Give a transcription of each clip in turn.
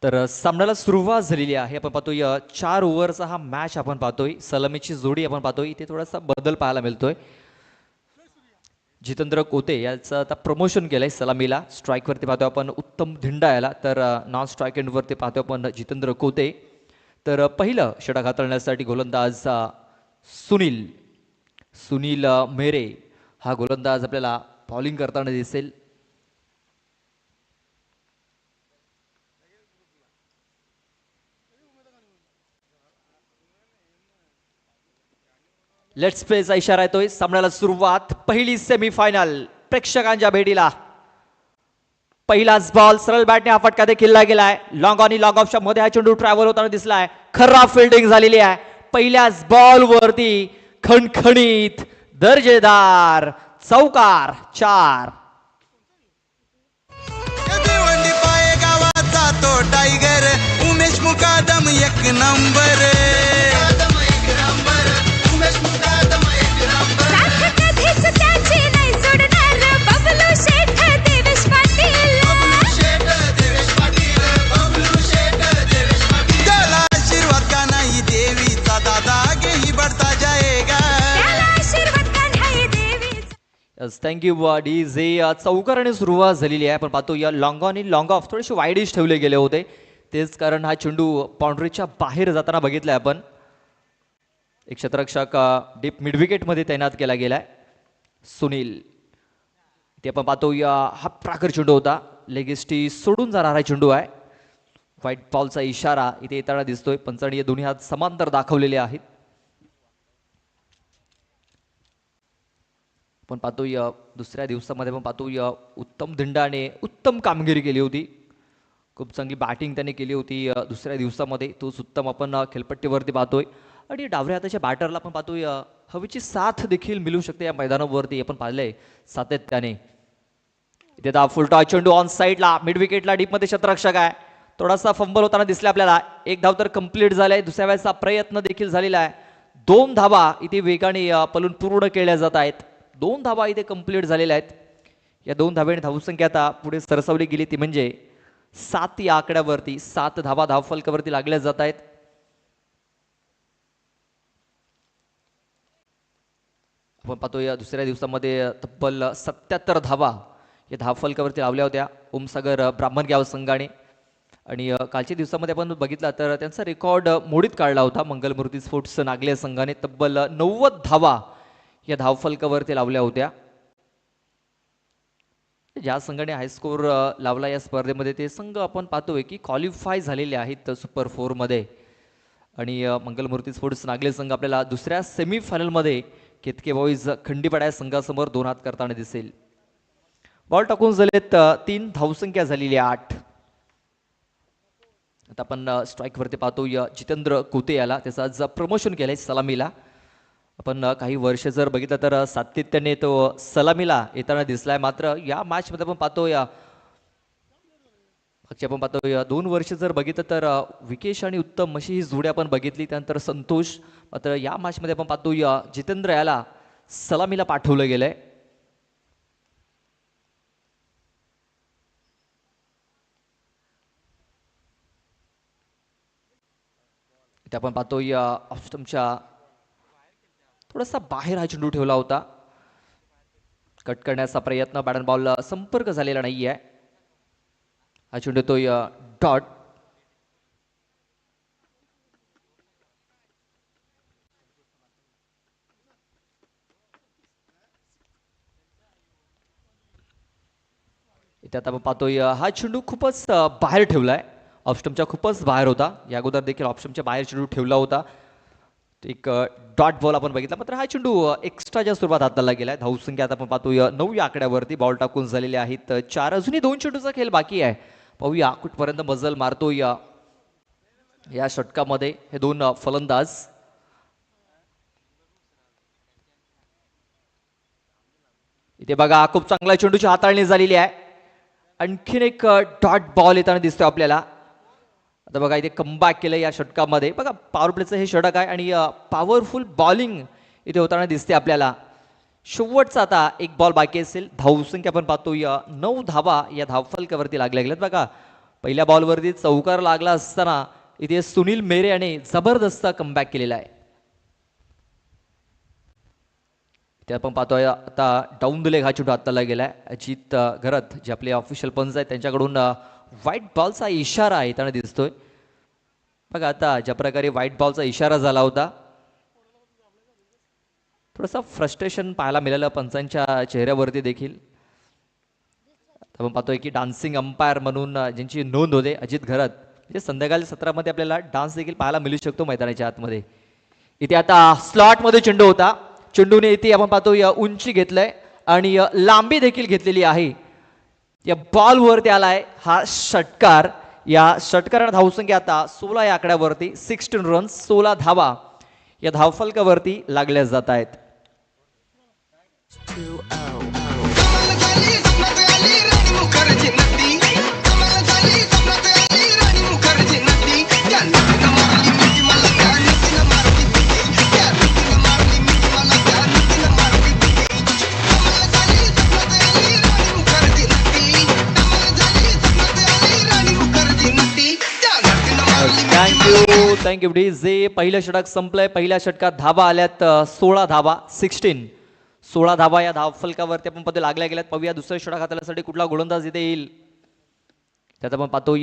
तर सामन्याला सुरुवात झालेली आहे. आपण पाहतोय 4 ओव्हरचा हा मॅच आपण पाहतोय. सलामीची जोडी आपण पाहतोय. इथे थोडासा बदल पाहायला मिळतोय. जितेंद्र कोते याचं आता प्रमोशन केलंय सलामीला. स्ट्राईकवरती पाहतोय आपण उत्तम धिंडा याला, तर नॉन स्ट्राईक एंडवरती पाहतोय आपण जितेंद्र कोते. तर पहिलं षटक हाताळण्यासाठी गोलंदाज सुनील सुनील मेरे हा गोलंदाज आपल्याला बॉलिंग करताना दिसेल. लेट्स प्लेचा इशारा येतोय. सामन्याला सुरुवात. पहिली सेमीफायनल प्रेक्षकांच्या भेटीला. पहिलाच बॉल सरळ बॅटने हा फटका देखील गेलाय. लॉंग ऑन लॉंग ऑफच्या मध्ये हा चेंडू ट्रॅव्हल होताना दिसलाय. खराब फिल्डिंग झालेली आहे. पहिल्याच बॉल वरती खणखणीत दर्जेदार चौकार. 4 गावाचा तो टायगर उमेश मुकादम एक नंबर. आशीर्वाद का नाही देवीचा दादा आगे ही बढ़ता जाएगा. Thank you DJ. चौकाराने सुरुवात झालेली आहे. आपण पाहतो या लॉंग ऑन लॉंग ऑफ थोडेसे वाईडिश ठेवले गेले होते. तेच कारण हा चेंडू बाउंड्रीच्या बाहेर जाताना बघितलाय आपण. एक क्षेत्ररक्षक डीप मिडविकेट मध्ये तैनात केला गेलाय. सुनील ते आपण पाहतो या हा प्राकर चेंडू होता. लेगिस्टी सोडून जाणारा चेंडू आहे. व्हाईट बॉलचा इशारा इथे येताना दिसतोय. पंचाणी दोन्ही हात समांतर दाखवलेले आहेत. आपण पाहतोय दुसऱ्या दिवसामध्ये आपण पाहतोय उत्तम धिंडाने उत्तम कामगिरी केली होती. खूप चांगली बॅटिंग त्याने केली होती दुसऱ्या दिवसामध्ये. तोच उत्तम आपण खेळपट्टीवरती पाहतोय. आणि डावऱ्या हाताच्या बॅटरला आपण पाहतोय हवेची साथ देखील मिळू शकते या मैदानावरती. आपण पाहिलंय सातत्याने. इथे फुलटॉस चेंडू ऑन साईडला मिड विकेटला डीपमध्ये क्षेत्ररक्षक आहे. थोडासा फंबल होताना दिसला आपल्याला. एक धाव तर कंप्लीट झालाय. दुसऱ्या वेळेचा प्रयत्न देखील झालेला आहे. 2 धावा इथे वेगाने पलून पूर्ण केल्या जात आहेत. 2 धावा इथे कंप्लीट झालेल्या आहेत. या 2 धाब्याने धावसंख्या आता पुढे सरसवली गेली ती म्हणजे 7 या आकड्यावरती. 7 धावा धावफलकावरती लागल्या जात आहेत. आपण पाहतोय दुसऱ्या दिवसामध्ये तब्बल 77 धावा या धावफलकावरती लावल्या होत्या ओमसागर ब्राह्मणगाव संघाने. आणि कालच्या दिवसामध्ये आपण बघितला तर त्यांचा रेकॉर्ड मोडीत काढला होता मंगलमूर्ती स्पोर्ट्स नागले संघाने. तब्बल 90 धावा या धावफलकावरती लावल्या होत्या. ज्या संघाने हायस्कोर लावला या स्पर्धेमध्ये ते संघ आपण पाहतोय की क्वालिफाय झालेले आहेत सुपर 4 मध्ये. आणि मंगलमूर्ती स्पोर्ट्स नागले संघ आपल्याला दुसऱ्या सेमीफायनलमध्ये केतके बॉईज खंडीपाडा या संघासमोर 2 हात करताना दिसेल. बॉल टाकून झालेत 3 धावसंख्या झालेली 8. आता आपण स्ट्राईकवरती पाहतो जितेंद्र कोते याला. त्याचं आज प्रमोशन केलंय सलामीला. आपण काही वर्ष जर बघितलं तर सातत्याने तो सलामीला येताना दिसलाय. मात्र या मॅचमध्ये आपण पाहतोय आपण पाहतोय 2 वर्ष जर बघितलं तर विकेश आणि उत्तम अशी ही जोडी आपण बघितली. त्यानंतर संतोष. मात्र या मॅचमध्ये आपण पाहतोय जितेंद्र याला सलामीला पाठवलं गेलंय. इथे आपण पाहतोय ऑफस्टमच्या थोडासा बाहेर हा चेंडू ठेवला होता. कट करण्याचा प्रयत्न. बॅट अँड बॉल संपर्क झालेला नाहीये. हा चेंडू तो डॉट. इथे आता आपण पाहतोय हा चेंडू खूपच बाहेर ठेवलाय. ऑफस्टमच्या खूपच बाहेर होता. या अगोदर देखील ऑफस्टमच्या बाहेर चेंडू ठेवला होता. एक डॉट बॉल आपण बघितला. मात्र हा चेंडू एक्स्ट्राच्या स्वरूपात हाताळला गेलाय. धावसंख्या आता आपण पाहतोय 9 या आकड्यावरती. बॉल टाकून झालेले आहेत 4. अजूनही 2 चेंडूचा खेळ बाकी आहे. पाहूया कुठपर्यंत मजल मारतोय या षटकामध्ये हे 2 फलंदाज. इथे बघा खूप चांगला चेंडूची हाताळणी झालेली आहे. आणखीन एक डॉट बॉल येताना दिसतोय आपल्याला. आता बघा इथे कमबॅक केलं या षटकामध्ये. बघा पॉवर प्लेचं हे षटक आहे आणि पॉवरफुल बॉलिंग इथे होताना दिसते आपल्याला. शेवटचा आता एक बॉल बाकी असेल. धावसंख्या आपण पाहतोय 9 धावा या धावफलकावरती लागल्या गेल्यात. बघा पहिल्या बॉलवरती चौकार लागला असताना इथे सुनील मेरे याने जबरदस्त कमबॅक केलेला आहे. ते आपण पाहतोय आता डाऊन द लेग हा चेंडू हाताला गेलाय. अजित घरत जे आपले ऑफिशियल पंच आहेत त्यांच्याकडून व्हाईट बॉलचा इशारा येताना दिसतोय. बघा आता ज्या प्रकारे व्हाईट बॉलचा इशारा झाला होता, थोडंसं फ्रस्ट्रेशन पाहायला मिळालं पंचांच्या चेहऱ्यावरती देखील. आपण पाहतोय की डान्सिंग अंपायर म्हणून ज्यांची नोंद होते अजित घरत, म्हणजे संध्याकाळी सत्रामध्ये आपल्याला डान्स देखील पाहायला मिळू शकतो मैदानाच्या आतमध्ये. इथे आता स्लॉटमध्ये चेंडू होता. चेंडूने इथे आपण पाहतो उंची घेतलंय आणि लांबी देखील घेतलेली आहे. या बॉलवरती आलाय हा षटकार. या षटकाराने धावसंख्या आता 16 या आकड्यावरती 16 रन्स 16 धावा या धावफलकावरती लागल्या जात आहेत. थँक्यू जे पहिलं षटक संपलंय. पहिल्या षटकात धाबा आल्यात 16 धाबा 16 धाबा या धावफलकावरती आपण पाहतो लागल्या गेल्यात. पाहूया दुसऱ्या षटक हाताळण्यासाठी कुठला गोलंदाज इथे येईल. त्यात आपण पाहतो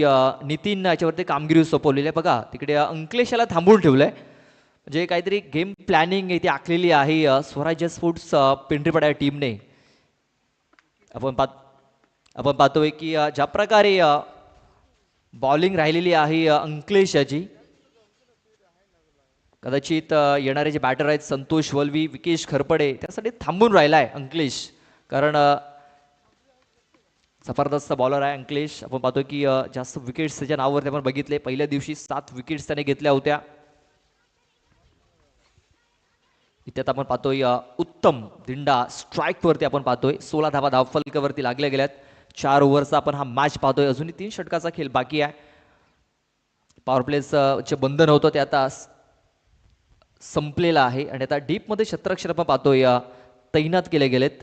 नितीन याच्यावरती कामगिरी सोपवलेली आहे. बघा तिकडे अंकलेशाला थांबवून ठेवलंय, म्हणजे काहीतरी गेम प्लॅनिंग इथे आखलेली आहे स्वराज्य स्पोर्ट्स पिंपरीपाडा टीमने. आपण पाहतोय की ज्या प्रकारे बॉलिंग राहिलेली आहे अंकलेश याची, कदाचित येणारे जे बॅटर आहेत संतोष वलवी विकेश खरपडे त्यासाठी थांबून राहिला आहे अंकलेश, कारण जबरदस्त बॉलर आहे अंकलेश. आपण पाहतो की जास्त विकेट्स त्याच्या नावावरती आपण बघितले. पहिल्या दिवशी 7 विकेट्स त्याने घेतल्या होत्या. इथे आपण पाहतोय उत्तम दिंडा स्ट्राईक वरती आपण पाहतोय 16 धावा धावफलकावरती लागल्या गेल्यात. 4 ओव्हरचा आपण हा मॅच पाहतोय. अजूनही 3 षटकाचा खेळ बाकी आहे. पॉवर प्लेचं जे बंधन होतं ते आता संपलेलं आहे आणि आता डीप मध्ये क्षेत्ररक्षण आपण पाहतोय तैनात केले गेलेत.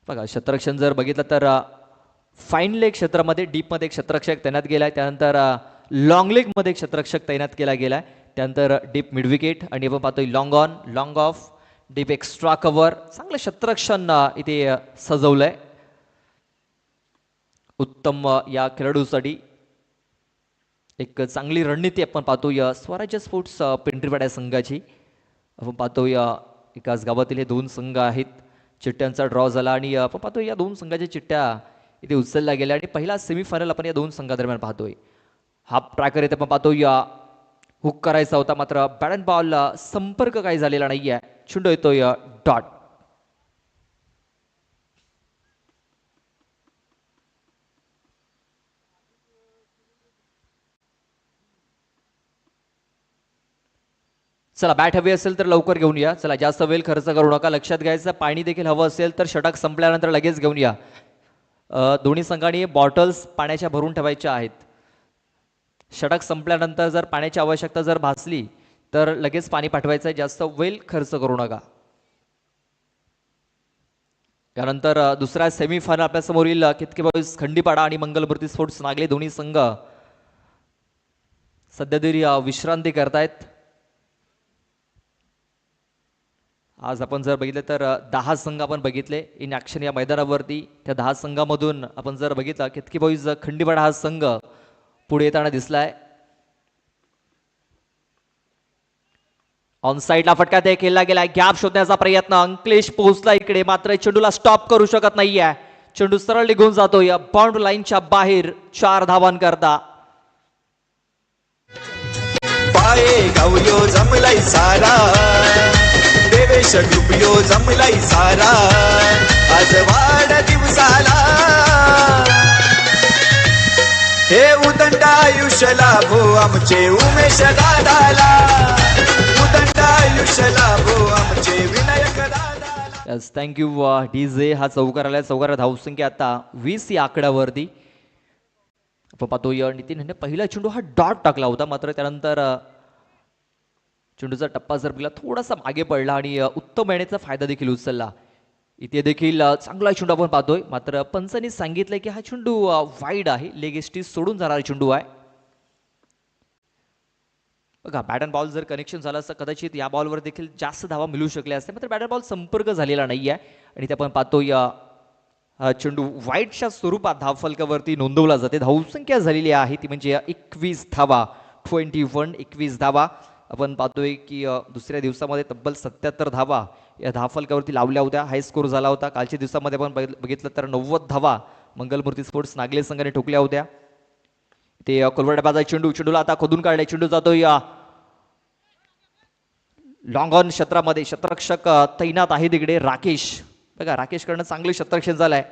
बघा क्षेत्ररक्षण जर बघितलं तर फाईन लेग क्षेत्रामध्ये डीप मध्ये क्षेत्ररक्षक तैनात गेलाय. त्यानंतर लॉंग लेग मध्ये क्षेत्ररक्षक तैनात केला गेलाय. त्यानंतर डीप मिड विकेट आणि आपण पाहतोय long on long of deep extra cover. चांगलं क्षेत्ररक्षण इथे सजवलंय उत्तम या खेळाडूसाठी. एक चांगली रणनीती आपण पाहतोय स्वराज्य स्पोर्ट्स पिंपरीपाडा संघाची. आपण पाहतोय एकाच गावातील हे 2 संघ आहेत. चिठ्ठ्यांचा ड्रॉ झाला आणि आपण पाहतोय या 2 संघाच्या चिठ्ठ्या इथे उचलल्या गेल्या आणि पहिला सेमीफायनल आपण या 2 संघादरम्यान पाहतोय. हा ट्रॅकर इथे आपण पाहतोय हुक करायचा होता, मात्र बॅट अँड बॉल संपर्क काही झालेला नाहीये. चेंडू येतोय डॉट. चला बॅट हवी असेल तर लवकर घेऊन या. चला जास्त वेळ खर्च करू नका. लक्षात घ्यायचं पाणी देखील हवं असेल तर षटक संपल्यानंतर लगेच घेऊन या. दोन्ही संघांनी बॉटल्स पाण्याच्या भरून ठेवायच्या आहेत. षटक संपल्यानंतर जर पाण्याची आवश्यकता जर भासली तर लगेच पाणी पाठवायचं आहे. जास्त वेळ खर्च करू नका. त्यानंतर दुसरा सेमीफायनल आपल्या समोर येईल. कितके बॉईज खंडीपाडा आणि मंगलमूर्ती स्पोर्ट्स नागले दोन्ही संघ सध्या तरी विश्रांती करतायत. आज आपण जर बघितलं तर 10 संघ आपण बघितले इन ॲक्शन या मैदानावरती. त्या 10 संघामधून आपण जर बघितलं कितके बॉईज खंडीपाडा हा संघ पुढे येताना दिसलाय. ऑन साईडला फटका ते केला गेलाय. गॅप शोधण्याचा प्रयत्न अंकलेश पोहोचला इकडे, मात्र चेंडूला स्टॉप करू शकत नाहीये. चेंडू सरळ निघून जातो या बाउंड्री लाईनच्या बाहेर 4 धावांकरता. पाये गावयो जमलाय सारा, देवेश डुबयो जमलाय सारा, आज वाढ दिवसाला हे उदंड आयुष्य लाभो आमचे उमेश दादाला, उदंड आयुष्य लाभो आमचे विनायक दादाला. Thank you DJ. हा चौकार आलाय. चौकार धावसंख्या आता 20 या आकड्यावरती. आपण पाहतोय नितीन यांनी पहिला चेंडू हा डॉट टाकला होता, मात्र त्यानंतर चेंडूचा टप्पा जर बघितला थोडासा मागे पडला आणि उत्तम येण्याचा फायदा देखील उचलला. इथे देखील चांगला चेंडू आपण पाहतोय, मात्र पंचांनी सांगितलंय की हा चेंडू वाईड आहे, लेग एस्टीज सोडून जाणारा चेंडू आहे. बघा बॅट अँड बॉल जर कनेक्शन झालं असतं कदाचित या बॉलवर देखील जास्त धावा मिळू शकल्या असत्या, मात्र बॅट अँड बॉल संपर्क झालेला नाही आहे आणि ते आपण पाहतोय चेंडू वाईडच्या स्वरूपात धावफलकावरती नोंदवला जाते. धावसंख्या झालेली आहे ती म्हणजे 21 धावा, 21 धावा. आपण पाहतोय की दुसऱ्या दिवसामध्ये तब्बल 77 धावा या धावफलकावरती लावल्या होत्या. हाय स्कोर झाला होता. कालच्या दिवसामध्ये आपण बघितलं तर 90 धावा मंगलमूर्ती स्पोर्ट्स नागले संघाने ठोकल्या होत्या. ते कोलवड्याबाजा चेंडूला आता खोदून काढलाय. चेंडू जातोय लॉंग ऑन क्षेत्रामध्ये. शतरक्षक तैनात आहे तिकडे राकेश. बघा राकेशकडनं चांगले शतरक्षण झालंय.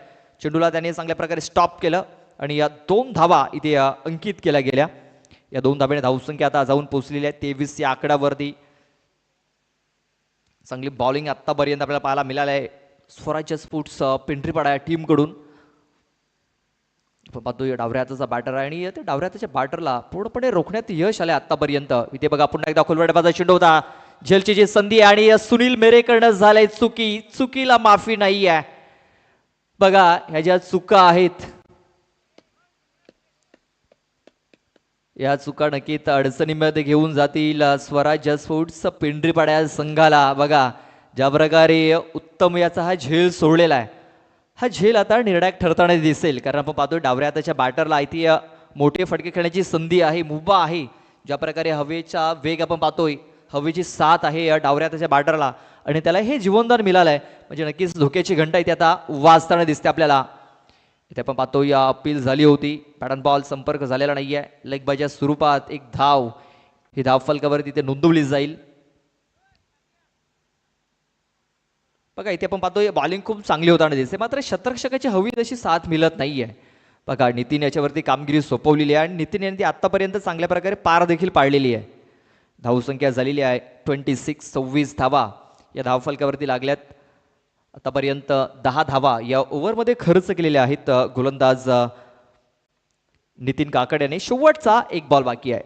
चेंडूला त्याने चांगल्या प्रकारे स्टॉप केलं आणि या 2 धावा इथे अंकित केल्या गेल्या. या 2 धाब्याने धावसंख्या आता जाऊन पोहोचलेली आहे 23 या आकड्यावरती. चांगली बॉलिंग आतापर्यंत आपल्याला पाहायला मिळाली आहे स्वराज्य स्पोर्ट्स पिंपरीपाडा टीम कडून. पाहतोय डावऱ्या हाताचा बॅटर आहे आणि त्या डावऱ्या हाताच्या बॅटरला पूर्णपणे रोखण्यात यश आले आतापर्यंत. इथे बघा पुन्हा एकदा खोलवड्याबाजा चेंडू होता. झेलची जी संधी आहे आणि सुनील मेरेकडनं झालंय चुकीला माफी नाही आहे. बघा ह्या ज्या चुका आहेत या चुका नक्कीच अडचणीमध्ये घेऊन जातील स्वराज्य स्पोर्ट्स पिंपरीपाडा संघाला. बघा ज्या प्रकारे उत्तम याचा हा झेल सोडलेला आहे, हा झेल आता निर्णायक ठरताना दिसेल. कारण आपण पाहतोय डावऱ्या हाताच्या बॅटरला इथे मोठे फटके खेळण्याची संधी आहे, मुभा आहे. ज्या प्रकारे हवेचा वेग आपण पाहतोय, हवेची साथ आहे या डावऱ्या हाताच्या बॅटरला आणि त्याला हे जीवनदान मिळालंय म्हणजे नक्कीच धोक्याची घंटा इथे आता वाजताना दिसते आपल्याला. इथे आपण पाहतो या अपील झाली होती. बॅट अँड बॉल संपर्क झालेला नाहीये. लेग बायच्या स्वरूपात एक धाव ही धावफलकावर तिथे नोंदवली जाईल. बघा इथे आपण पाहतोय बॉलिंग खूप चांगली होताना दिसते, मात्र शतरक्षकाची हवी तशी साथ मिळत नाहीये. बघा नितीन याच्यावरती कामगिरी सोपवलेली आहे आणि नितीन यांनी ती आतापर्यंत चांगल्या प्रकारे पार देखील पाडलेली आहे. धावसंख्या झालेली आहे 26 धावा या धावफलकावरती लागल्यात. आतापर्यंत 10 धावा या ओव्हरमध्ये खर्च केलेल्या आहेत गोलंदाज नितीन काकड याने. शेवटचा एक बॉल बाकी आहे.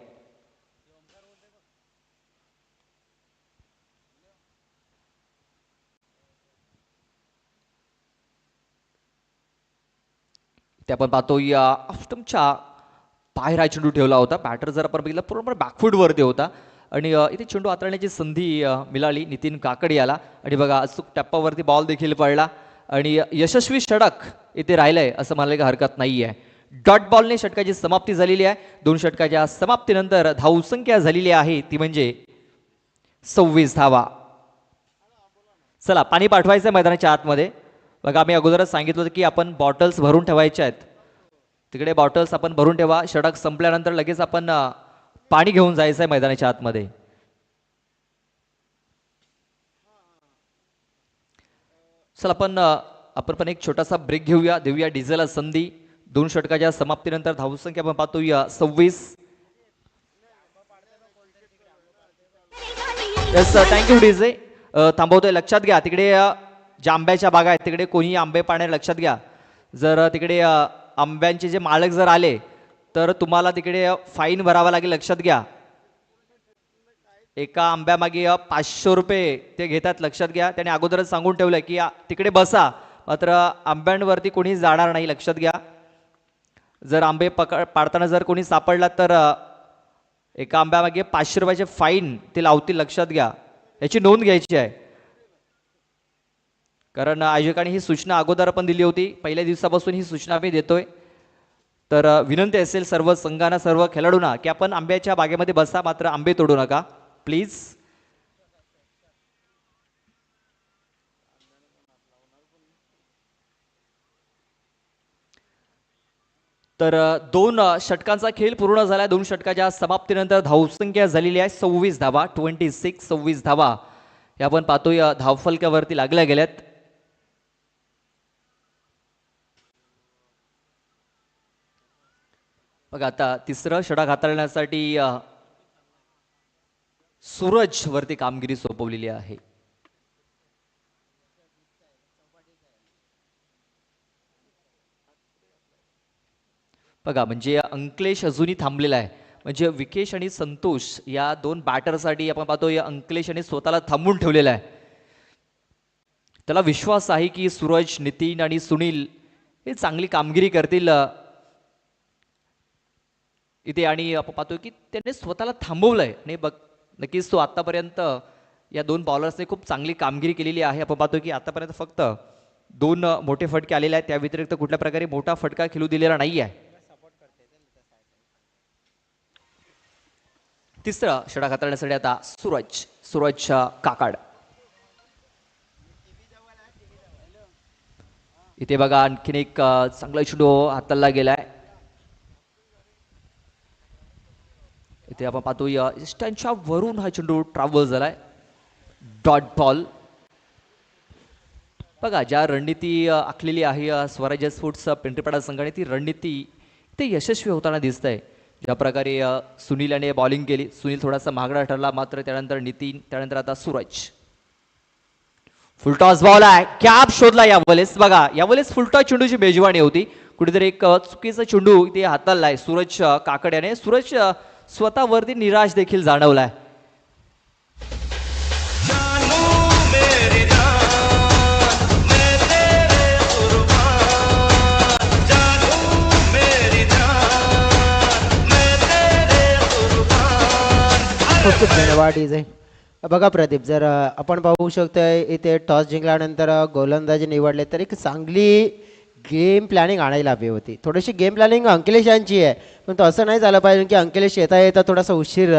ते आपण पाहतो या ऑफस्टमच्या बाहेर हा चेंडू ठेवला होता. बॅटर जर आपण बघितलं पूर्णपणे बॅकफूट वरती होता आणि इथे चेंडू हाताळण्याची संधी मिळाली नितीन काकड याला. आणि बघा अचूक टप्पावरती बॉल देखील पडला आणि यशस्वी षटक इथे राहिलंय असं म्हणायला हरकत नाही आहे. डॉट बॉलने षटकाची समाप्ती झालेली आहे. 2 षटकाच्या समाप्तीनंतर धावसंख्या झालेली आहे ती म्हणजे 26 धावा. चला पाणी पाठवायचं मैदानाच्या आतमध्ये. बघा आम्ही अगोदरच सांगितलं होतं की आपण बॉटल्स भरून ठेवायच्या आहेत. तिकडे बॉटल्स आपण भरून ठेवा. षटक संपल्यानंतर लगेच आपण पाणी घेऊन जायचं आहे मैदानाच्या आतमध्ये. चला आपण पण एक छोटासा ब्रेक घेऊया, देऊया डीजेला संधी. 2 षटकाच्या समाप्तीनंतर धावसंख्या आपण पाहतोय 26. Yes thank you DJ. थांबवतोय. लक्षात घ्या तिकडे ज्या आंब्याच्या बागा आहेत तिकडे कोणी आंबे पाण्यात लक्षात घ्या. जर तिकडे आंब्यांचे जे मालक जर आले तर तुम्हाला तिकडे फाईन भरावा लागेल. लक्षात घ्या. एका आंब्यामागे 500 रुपये ते घेतात. लक्षात घ्या. त्याने अगोदरच सांगून ठेवलंय की तिकडे बसा, मात्र आंब्यांवरती कोणी जाणार नाही. लक्षात घ्या. जर आंबे पाडताना जर कोणी सापडला तर एका आंब्यामागे 500 रुपयाचे फाईन ते लावतील. लक्षात घ्या. याची नोंद घ्यायची आहे. कारण आयोजकांनी ही सूचना अगोदर पण दिली होती. पहिल्या दिवसापासून ही सूचना आम्ही देतोय. तर विनंती असेल सर्व संघांना, सर्व खेळाडूंना की आपण आंब्याच्या बागेमध्ये बसा, मात्र आंबे तोडू नका प्लीज. तर 2 षटकांचा खेळ पूर्ण झाला. 2 षटकाच्या समाप्तीनंतर धावसंख्या झालेली आहे 26 धावा. 26 धावा हे आपण पाहतोय धावफलकावरती लागल्या गेल्यात. बघा आता तिसरं षटक हाताळण्यासाठी सूरज वरती कामगिरी सोपवलेली आहे. बघा म्हणजे अंकलेश अजूनही थांबलेला आहे. म्हणजे विकेश आणि संतोष या 2 बॅटरसाठी आपण पाहतो या अंकलेश आणि स्वतःला थांबून ठेवलेला आहे. त्याला विश्वास आहे की सूरज, नितीन आणि सुनील हे चांगली कामगिरी करतील इथे. आणि आपण पाहतोय की त्याने स्वतःला थांबवलंय आणि बघ नक्कीच तो आतापर्यंत या दोन बॉलर्सने खूप चांगली कामगिरी केलेली आहे. आपण पाहतोय की आतापर्यंत फक्त 2 मोठे फटके आलेले आहेत, त्या व्यतिरिक्त कुठल्या प्रकारे मोठा फटका खेळू दिलेला नाही आहे. तिसरा षटक हाताळण्यासाठी आता सूरज काकाड. इथे बघा आणखीन एक चांगला चेंडू हाताळला गेलाय. इथे आपण पाहतोय स्टँडच्या वरून हा चेंडू ट्रॅव्हल झालाय. Dot ball. बघा ज्या रणनीती आखलेली आहे स्वराज्य स्पोर्ट्स पिंपरीपाडा संघाने, ती रणनीती ते यशस्वी होताना दिसत आहे. ज्या प्रकारे सुनील याने बॉलिंग केली, सुनील थोडासा महागडा ठरला, मात्र त्यानंतर नितीन, त्यानंतर आता सूरज. फुलटॉस बॉल आहे, कॅप शोधला यावेळेस. बघा यावेळेस फुलटॉस चेंडूची मेजवानी होती, कुठेतरी एक चुकीचा चेंडू इथे हाताळलाय सूरज काकड्याने. सूरज स्वतःवरती निराश देखील जाणवलाय. खूप खूप धन्यवाद इजे. बघा प्रदीप, जर आपण पाहू शकतोय इथे टॉस जिंकल्यानंतर गोलंदाजी निवडले तर एक चांगली गेम प्लॅनिंग आणायला हवी होती. थोडीशी गेम प्लॅनिंग अंकिलेश यांची आहे, पण तो असं नाही झालं पाहिजे की अंकिलेश येता थोडासा उशीर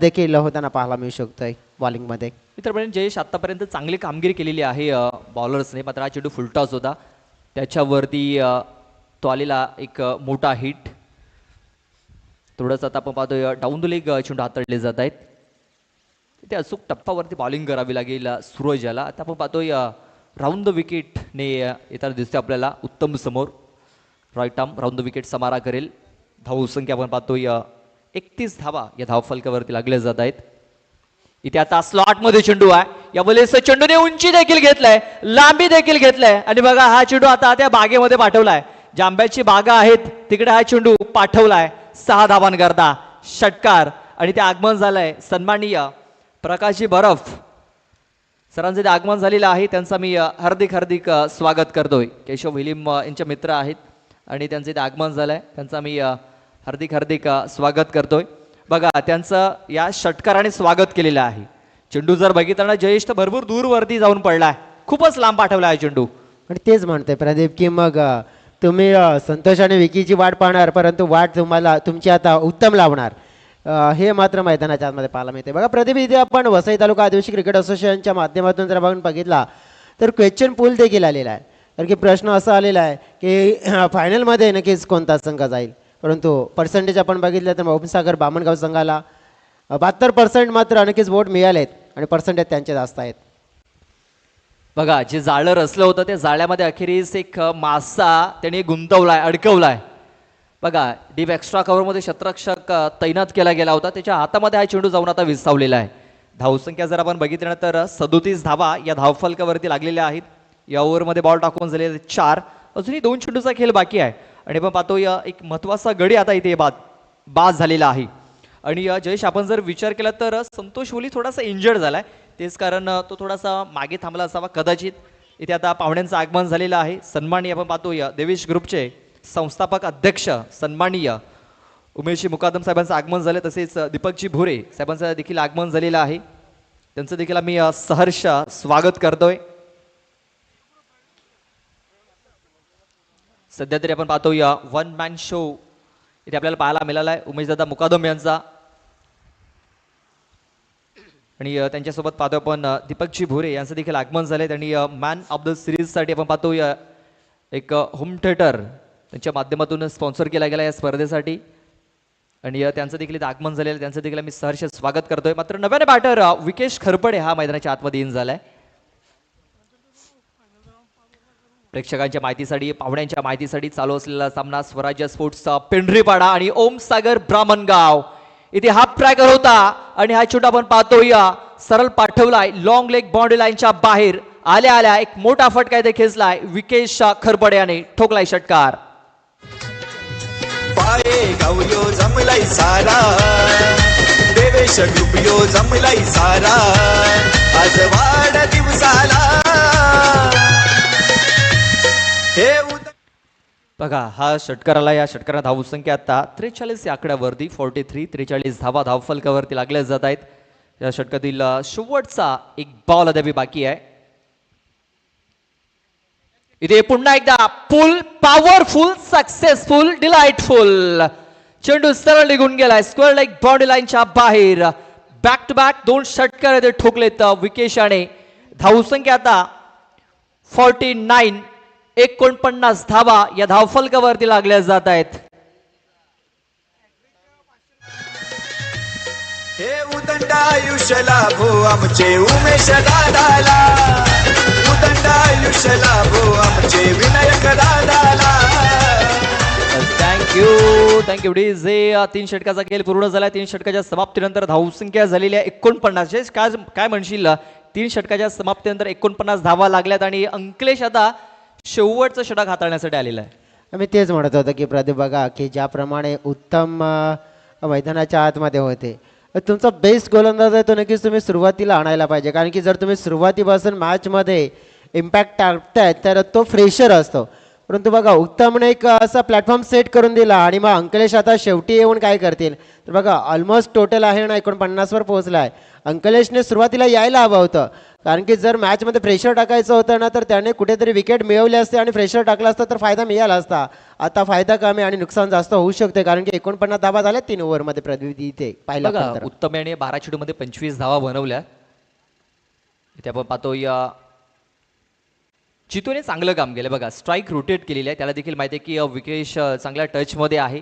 देखील होताना पाहायला मिळू शकतोय बॉलिंगमध्ये. मित्रमंडळी, जयेश आतापर्यंत चांगली कामगिरी केलेली आहे बॉलर्सने, मात्र हा चेंडू फुलटॉस होता, त्याच्यावरती तो आलेला एक मोठा हिट. थोडंसं आता आपण पाहतोय डाऊन द लेग चेंडू हाताळले जात आहेत. ते अचूक टप्पावरती बॉलिंग करावी लागेल सूरज याला. आता आपण पाहतोय राऊंड द विकेटने येताना दिसते आपल्याला उत्तम समोर. Right arm round the wicket समारा करेल. धावसंख्या आपण पाहतोय 31 धावा या धावफलकावरती लागल्या जात आहेत. इथे आता स्लॉटमध्ये चेंडू आहे, यावेळेस चेंडूने उंची देखील घेतलाय, लांबी देखील घेतलाय, आणि बघा हा चेंडू आता त्या बागेमध्ये पाठवलाय. ज्या आंब्याची बागा आहेत तिकडे हा चेंडू पाठवलाय 6 धावांकरता. षटकार आणि ते आगमन झालंय सन्माननीय प्रकाशजी बरफ सरांचे ते आगमन झालेलं आहे, त्यांचा मी हार्दिक स्वागत करतोय. केशव हिलिम यांचे मित्र आहेत आणि त्यांचे ते आगमन झालंय, त्यांचा मी हार्दिक स्वागत करतोय. बघा त्यांचं या षटकाराने स्वागत केलेलं आहे. चेंडू जर बघितला ना जयेश, तर भरपूर दूरवरती जाऊन पडलाय, खूपच लांब पाठवला आहे चेंडू. आणि तेच म्हणतोय प्रदीप की मग तुम्ही संतोष आणि विकीची वाट पाहणार, परंतु वाट तुम्हाला तुमची आता उत्तम लावणार, हे मात्र मैदानाच्या आतमध्ये पाहायला मिळते. बघा प्रदीप, इथे आपण वसई तालुका आदिवासी क्रिकेट असोसिएशनच्या माध्यमातून जर आपण बघितला तर क्वेश्चन पूल देखील आलेला आहे. कारण की प्रश्न असा आलेला आहे की फायनलमध्ये नक्कीच कोणता संघ जाईल, परंतु पर्सेंटेज आपण बघितलं तर ओमसागर बामणगाव संघाला 72% मात्र नक्कीच वोट मिळालेत आणि पर्सेंटेज त्यांचे जास्त आहेत. बघा जे जाळं रचलं होतं त्या जाळ्यामध्ये अखेरीस एक मासा त्याने गुंतवलाय, अडकवलाय. बघा डीप एक्स्ट्रा कव्हरमध्ये शतरक्षक तैनात केला गेला होता, त्याच्या हातामध्ये हा चेंडू जाऊन आता विसावलेला आहे. धावसंख्या जर आपण बघितलं तर 37 धावा या धावफलकावरती लागलेल्या आहेत. या ओव्हरमध्ये बॉल टाकून झालेले 4, अजूनही 2 चेंडूचा खेळ बाकी आहे. आणि आपण पाहतो एक महत्त्वाचा गडी आता इथे बाद झालेला आहे. आणि जयेश, आपण जर विचार केला तर संतोष ओली थोडासा इंजर्ड झालाय, तेच कारण तो थोडासा मागे थांबला असावा कदाचित. इथे आता पाहुण्यांचं आगमन झालेलं आहे. सन्माननीय आपण पाहतोय देवेश ग्रुपचे संस्थापक अध्यक्ष सन्माननीय उमेशजी मुकादम साहेबांचं आगमन झालं, तसेच दीपकजी भोरे साहेबांचं देखील आगमन झालेलं आहे. त्यांचं देखील आम्ही सहर्ष स्वागत करतोय. सध्या तरी आपण पाहतोय 1 मॅन शो इथे आपल्याला पाहायला मिळाला आहे उमेशदादा मुकादम यांचा. आणि त्यांच्यासोबत पाहतो आपण दीपकजी भोरे यांचं देखील आगमन झालंय. त्यांनी मॅन ऑफ द सिरीजसाठी आपण पाहतोय एक होम थिएटर त्यांच्या माध्यमातून स्पॉन्सर केला गेला या स्पर्धेसाठी, आणि त्यांचं देखील आगमन झालेलं, त्यांचं देखील आम्ही सहर्ष स्वागत करतोय. मात्र नव्याने बॅटर विकेश खरपडे हा मैदानाच्या आतमध्ये इन झालाय. प्रेक्षकांच्या माहितीसाठी, पाहुण्यांच्या माहितीसाठी चालू असलेला सामना स्वराज्य स्पोर्ट्सचा पिंपरीपाडा आणि ओमसागर ब्राह्मणगाव. इथे हाफ ट्रॅकर होता आणि हा चेंडू आपण पाहतोय सरळ पाठवलाय लॉंग लेग बाउंड्री लाईनच्या बाहेर. आल्या एक मोठा फटका इथे खेचलाय विकेश खरपडे याने, ठोकलाय षटकार. पाये गावयो जमलाय सारा, देवेश डुबियो जमलाय सारा, आज वाढ दिवसाला बघा हा षटकाराला या षटकारा धावसंख्या आता 43 या आकड्यावरती 43 43 धावा धावफलकावरती लागल्या जात आहेत. या षटकातील शेवटचा एक बॉल अद्याप बाकी आहे. इथे पुन्हा एकदा फुल पॉवरफुल सक्सेसफुल डिलाइटफुल चेंडू सरळ निघून गेलाय स्क्वेअर लेग बाउंड्री लाईनच्या बाहेर. बॅक टू बॅक दोन षटकार इथे ठोकलेत विकेशाने. धावसंख्या आता 49 49 धावा या धावफलकावरती लागल्या जात आहेत. हे उदंड आयुष्य लाभो आमचे उमेश दादाला, उदंड आयुष्य लाभो आमचे विनायक दादाला. Thank you DJ. 3 षटकाचा खेळ पूर्ण झाला. 3 षटकाच्या समाप्तीनंतर धावसंख्या झालेली आहे 49. काय म्हणशील 3 षटकाच्या समाप्तीनंतर 49 धावा लागल्यात आणि अंकलेश आता शेवटचं षटक हाताळण्यासाठी आलेला आहे. मी तेच म्हणत होतो की प्रदीप बघा की ज्याप्रमाणे उत्तम मैदानाच्या आतमध्ये होते, तुमचा बेस्ट गोलंदाज आहे तो नक्कीच तुम्ही सुरुवातीला आणायला पाहिजे. कारण की जर तुम्ही सुरुवातीपासून मॅचमध्ये इम्पॅक्ट टाकताय तर तो फ्रेशर असतो. परंतु बघा उत्तमने एक असा प्लॅटफॉर्म सेट करून दिला आणि मग अंकलेश आता शेवटी येऊन काय करतील तर बघा ऑलमोस्ट टोटल आहे ना 49वर पोहोचला आहे. अंकलेशने सुरुवातीला यायला हवं होतं, कारण की जर मॅचमध्ये प्रेशर टाकायचं होतं ना तर त्याने कुठेतरी विकेट मिळवले असते आणि प्रेशर टाकला असता तर फायदा मिळाला असता. आता फायदा कमी आणि नुकसान जास्त होऊ शकते, कारण की 49 धावा झाल्या 3 ओव्हरमध्ये प्रदीप इथे पाहिलं बघा तर. उत्तम याने 12 चेंडूमध्ये 25 धावा बनवल्या. इथे आपण पाहतो या चितूने चांगलं काम केलं. बघा स्ट्राईक रोटेट केलेली आहे. त्याला देखील माहिती आहे की विकेश चांगल्या टचमध्ये आहे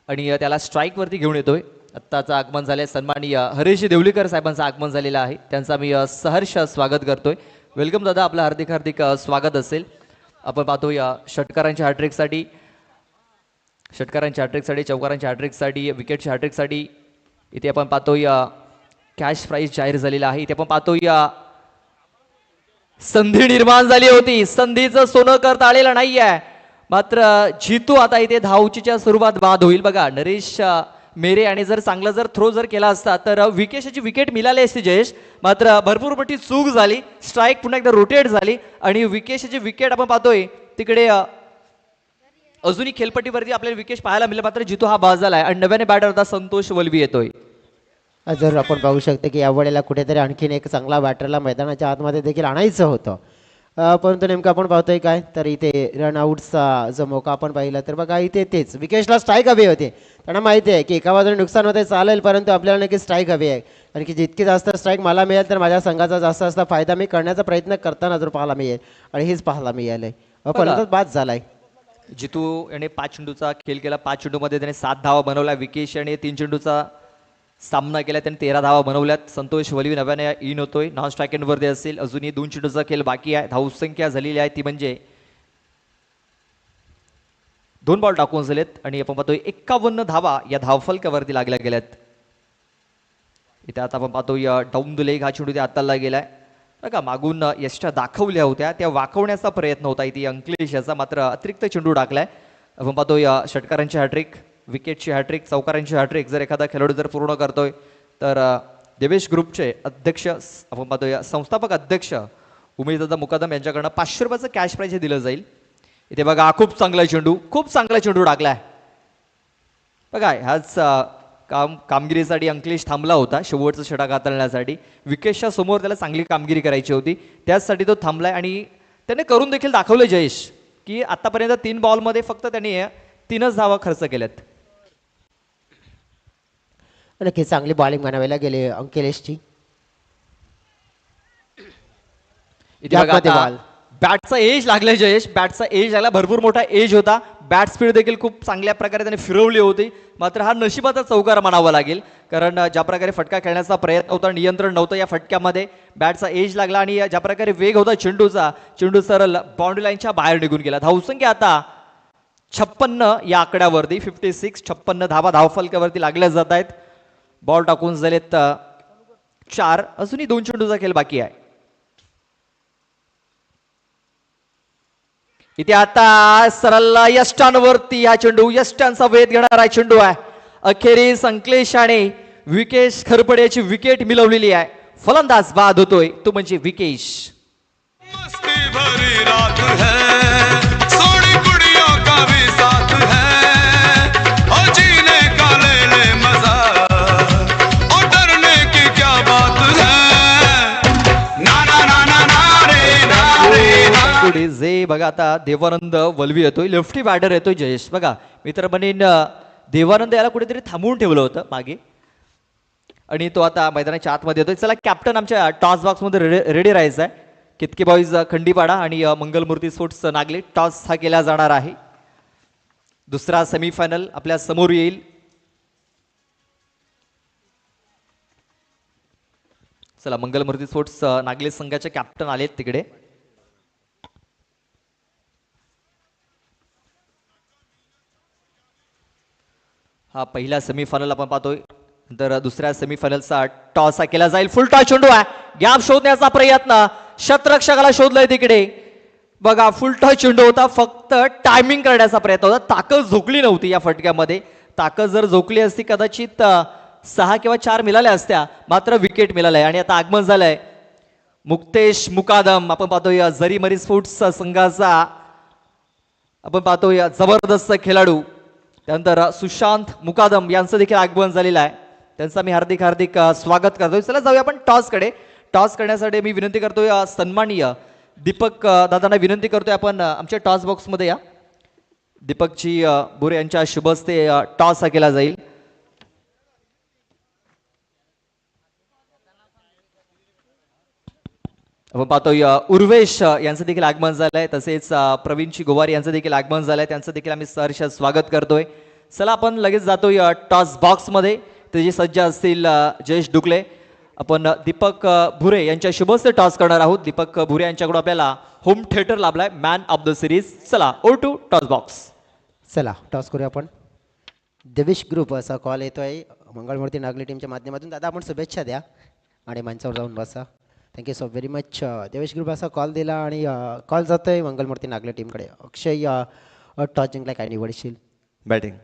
आणि त्याला स्ट्राईकवरती घेऊन येतोय. आत्ताचं आगमन झालंय सन्माननीय हरीश देवलीकर साहेबांचं आगमन झालेलं आहे. त्यांचा मी सहर्ष स्वागत करतोय. वेलकम दादा, आपलं हार्दिक हार्दिक स्वागत असेल. आपण पाहतो या षटकारांच्या हॅट्रिकसाठी चौकारांच्या हॅट्रिकसाठी विकेटच्या हॅट्रिकसाठी इथे आपण पाहतो या कॅश प्राईज जाहीर झालेला आहे. इथे आपण पाहतो या संधी निर्माण झाली होती, संधीचं सोनं करता आलेलं नाहीये. मात्र जितू आता इथे धावचीच्या स्वरूपात बाद होईल. बघा नरेश मेरे आणि जर चांगला जर थ्रो जर केला असता तर विकेशाची विकेट मिळाली असती जयेश. मात्र भरपूर मोठी चूक झाली. स्ट्राईक पुन्हा एकदा रोटेट झाली आणि विकेशाची विकेट आपण पाहतोय तिकडे अजूनही खेळपट्टीवरती आपल्याला विकेट पाहायला मिळेल. मात्र जितू हा बाद झालाय आणि नव्याने बॅटर होता संतोष वलवी येतोय. जर आपण पाहू शकतो की यावेळेला कुठेतरी आणखीन एक चांगला बॅटरला मैदानाच्या आतमध्ये देखील आणायचं होतं, परंतु नेमकं आपण पाहतोय काय तर इथे रनआउटचा जो मोका आपण पाहिला तर बघा इथे तेच विकेशला स्ट्राईक हवी होती. त्यांना माहिती आहे की एका बाजूने नुकसान होते चालेल, परंतु आपल्याला नक्की स्ट्राईक हवी आहे. कारण की जितकी जास्त स्ट्राईक मला मिळेल तर माझ्या संघाचा जास्त फायदा मी करण्याचा प्रयत्न करताना जर पाहायला मिळेल आणि हेच पाहायला मिळालंय. परंतु बाद झालाय. जितू याने 5 चेंडूचा खेळ केला. 5 चेंडूमध्ये त्याने 7 धावा बनवल्या. विकेश याने 3 चेंडूचा सामना केला, त्याने 13 धावा बनवल्यात. संतोष वलवी नव्याने इन होतोय, नॉन स्ट्राईक एंडवरती असेल. अजूनही 2 चेंडूचा खेळ बाकी आहे. धावसंख्या झालेली आहे ती म्हणजे 2 बॉल टाकून झालेत आणि आपण पाहतोय 51 धावा या धावफलकावरती लागल्या गेल्यात. इथे आता आपण पाहतो या डाऊन द लेग हा चेंडू त्या हाताला गेलाय. बघा मागून यष्टा दाखवल्या होत्या त्या वाकवण्याचा प्रयत्न होता इथे अंकलेश याचा, मात्र अतिरिक्त चेंडू टाकलाय. आपण पाहतो या षटकारांची हॅट्रिक, विकेटची हॅट्रिक, चौकारांची हॅट्रिक जर एखादा खेळाडू जर पूर्ण करतोय तर देवेश ग्रुपचे अध्यक्ष आपण पाहतो या संस्थापक अध्यक्ष उमेशदादा मुकादम यांच्याकडनं 500 रुपयाचं कॅश प्राइज हे दिलं जाईल. इथे बघा खूप चांगला चेंडू टाकलाय. बघा ह्याच कामगिरीसाठी अंकलेश थांबला होता शेवटचं षटक हाताळण्यासाठी. विकेटच्या समोर त्याला चांगली कामगिरी करायची होती, त्याचसाठी तो थांबलाय आणि त्याने करून देखील दाखवलं जयेश की आतापर्यंत 3 बॉलमध्ये फक्त त्याने 3च धावा खर्च केल्यात. नक्की चांगली बॉलिंग बनावायला गेले अंकलेशची. बॅटचा एज लागलाय जयेश, बॅटचा एज लागला, भरपूर मोठा एज होता. बॅट स्पीड देखील खूप चांगल्या प्रकारे त्याने फिरवली होती. मात्र हा नशिबाचा चौकार म्हणावा लागेल, कारण ज्या प्रकारे फटका खेळण्याचा प्रयत्न होता, नियंत्रण नव्हतं या फटक्यामध्ये. बॅटचा एज लागला आणि ज्या प्रकारे वेग होता चेंडूचा, चेंडू सरळ बाउंड्री लाईनच्या बाहेर निघून गेला. धावसंख्या आता 56 या आकड्यावरती 56 धावा धावफलकावरती लागल्या जात आहेत. बॉल टाकून झालेत 4, अजूनही 2 चेंडूचा खेळ बाकी आहे. इथे आता सरळ यष्टांवरती हा चेंडू, यष्टांचा वेध घेणारा चेंडू आहे. अखेरीस अंकलेशाने विकेश खरपड्याची विकेट मिळवलेली आहे. फलंदाज बाद होतोय तो म्हणजे विकेश. मस्ती भरी रात है सोनी कुड़ियों का भी मध्ये बघा आता देवानंद वलवी येतोय, लेफ्टी बॅटर येतोय जयेश. बघा मी तर म्हणेन देवानंद याला कुठेतरी थांबवून ठेवलं होतं मागे, आणि तो आता मैदानाच्या आतमध्ये येतोय. चला कॅप्टन आमच्या टॉस बॉक्समध्ये रेडी राहायचं आहे. कितके बॉईज खंडीपाडा आणि मंगलमूर्ती स्पोर्ट्स नागले, टॉस हा केला जाणार आहे. दुसरा सेमीफायनल आपल्या समोर येईल. चला मंगलमूर्ती स्पोर्ट्स नागले संघाचे कॅप्टन आलेत तिकडे. हा पहिला सेमीफायनल आपण पाहतोय. नंतर दुसऱ्या सेमीफायनलचा टॉस हा केला जाईल. फुल टॉस चेंडू आहे, गॅप शोधण्याचा प्रयत्न, शतरक्षकाला शोधलंय तिकडे. बघा फुल टॉस चेंडू होता, फक्त टायमिंग करण्याचा प्रयत्न होता. ताकद झोकली नव्हती या फटक्यामध्ये. ताकद जर झोकली असती कदाचित 6 किंवा 4 मिळाल्या असत्या, मात्र विकेट मिळालंय. आणि आता आगमन झालंय मुक्तेश मुकादम. आपण पाहतोय जरीमरी स्पोर्ट्स संघाचा आपण पाहतोय जबरदस्त खेळाडू. त्यानंतर सुशांत मुकादम यांचं देखील आगमन झालेलं आहे. त्यांचं मी हार्दिक हार्दिक स्वागत करतोय. चला जाऊया आपण टॉसकडे. टॉस करण्यासाठी मी विनंती करतोय सन्माननीय दीपक दादांना विनंती करतोय आपण आमच्या टॉस बॉक्समध्ये या. दीपकजी बोरे यांच्या शुभ हस्ते टॉस हा केला जाईल. आपण पाहतोय उर्वेश यांचं देखील आगमन झालंय, तसेच प्रवीणची गोवारी यांचं देखील आगमन झालंय. त्यांचं देखील आम्ही सहर्ष स्वागत करतोय. चला आपण लगेच जातोय टॉस बॉक्समध्ये. ते जे सज्ज असतील जयेश डुकले, आपण दीपक भुरे यांच्या शुभस्ते टॉस करणार आहोत. दीपक भुरे यांच्याकडून आपल्याला होम थिएटर लाभलाय, मॅन ऑफ द सिरीज. चला ओ टू टॉस बॉक्स. चला टॉस करूया आपण. देवेश ग्रुप असा कॉल येतोय मंगळमूर्ती नागले टीमच्या माध्यमातून. दादा आपण शुभेच्छा द्या आणि मंचावर जाऊन बसा. Thank you so very much. Devesh group असा कॉल दिला आणि कॉल जातोय मंगलमूर्ती नागले टीमकडे. अक्षय टॉस जिंकला, काय निवडशील? बॅटिंग.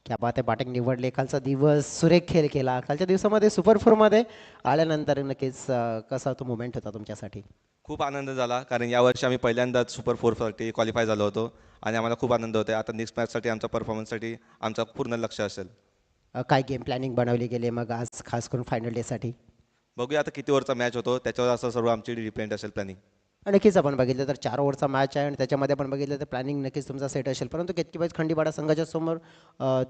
क्या बात आहे, बॅटिंग निवडले. कालचा दिवस सुरेख खेळ केला. कालच्या दिवसामध्ये सुपर फोरमध्ये आल्यानंतर नक्कीच कसा तो मुवमेंट होता तुमच्यासाठी? खूप आनंद झाला, कारण यावर्षी आम्ही पहिल्यांदाच सुपर फोरसाठी क्वालिफाय झालो होतो आणि आम्हाला खूप आनंद होतो. आता नेक्स्ट मॅचसाठी आमच्या परफॉर्मन्ससाठी आमचा पूर्ण लक्ष असेल. काय गेम प्लॅनिंग बनवली गेली मग आज खास करून फायनल डेसाठी? बघूया आता किती ओव्हरचा मॅच होतो, त्याच्यावर असं सर्व आमची डिपेंड असेल प्लॅनिंग. नक्कीच आपण बघितलं तर 4 ओव्हरचा मॅच आहे आणि त्याच्यामध्ये आपण बघितलं तर प्लॅनिंग नक्कीच तुमचा सेट असेल. परंतु केतकीबाई खंडीपाडा संघाच्या समोर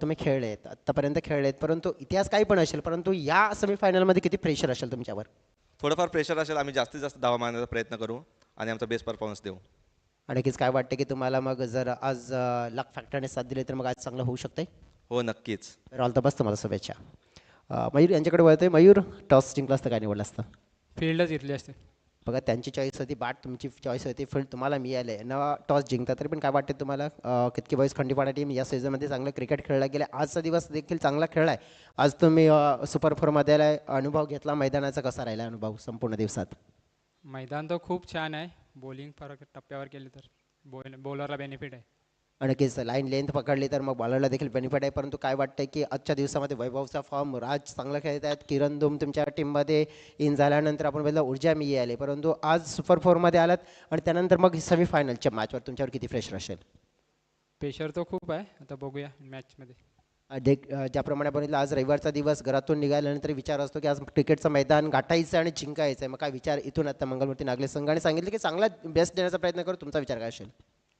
तुम्ही खेळलेत, आत्तापर्यंत खेळलेत, परंतु इतिहास काही पण असेल, परंतु या सेमीफायनलमध्ये किती प्रेशर असेल तुमच्यावर? थोडंफार प्रेशर असेल, आम्ही जास्तीत जास्त धावा मारण्याचा प्रयत्न करू आणि आमचा बेस्ट परफॉर्मन्स देऊ. नक्कीच काय वाटतं की तुम्हाला मग जर आज लक फॅक्टरने साथ दिली तर मग आज चांगलं होऊ शकते? हो नक्कीच. ऑल द बेस्ट, तुम्हाला शुभेच्छा. मयूर यांच्याकडे वळतोय. मयूर, टॉस जिंकला असतं काय निवडलं असतं? फील्डच घेतली असते. बघा त्यांची चॉईस होती बॅट, तुमची चॉईस होती फील्ड, तुम्हाला मिळाले न टॉस जिंकता. तरी पण काय वाटते तुम्हाला? कितकी बॉईज खंडीपाडा टीम या सीझनमध्ये चांगलं क्रिकेट खेळला गेलं, आजचा दिवस देखील चांगला खेळला आहे. आज तुम्ही सुपर फोरमध्ये आलाय, अनुभव घेतला मैदानाचा, कसा राहिला अनुभव संपूर्ण दिवसात? मैदान तर खूप छान आहे. बॉलिंग फरक टप्प्यावर केली तर बॉलरला बेनिफिट आहे. नक्कीच लाईन लेंथ पकडली तर मग बॉलरला देखील बेनिफिट आहे. परंतु काय वाटतं की आजच्या दिवसामध्ये वैभवचा फॉर्म, राज चांगला खेळत आहेत, किरण धूम तुमच्या टीममध्ये इन झाल्यानंतर आपण बघितलं ऊर्जा मी आले, परंतु आज सुपर फोरमध्ये आलात आणि त्यानंतर मग सेमीफायनलच्या मॅचवर तुमच्यावर किती प्रेशर असेल? प्रेशर तर खूप आहे, आता बघूया मॅचमध्ये. ज्याप्रमाणे बघितलं आज रविवारचा दिवस, घरातून निघाल्यानंतर विचार असतो की आज क्रिकेटचं मैदान गाठायचं आणि जिंकायचं आहे. मग काय विचार इथून आता मंगलमूर्ती नागले संघाने सांगितलं की चांगला बेस्ट देण्याचा प्रयत्न करू, तुमचा विचार काय असेल?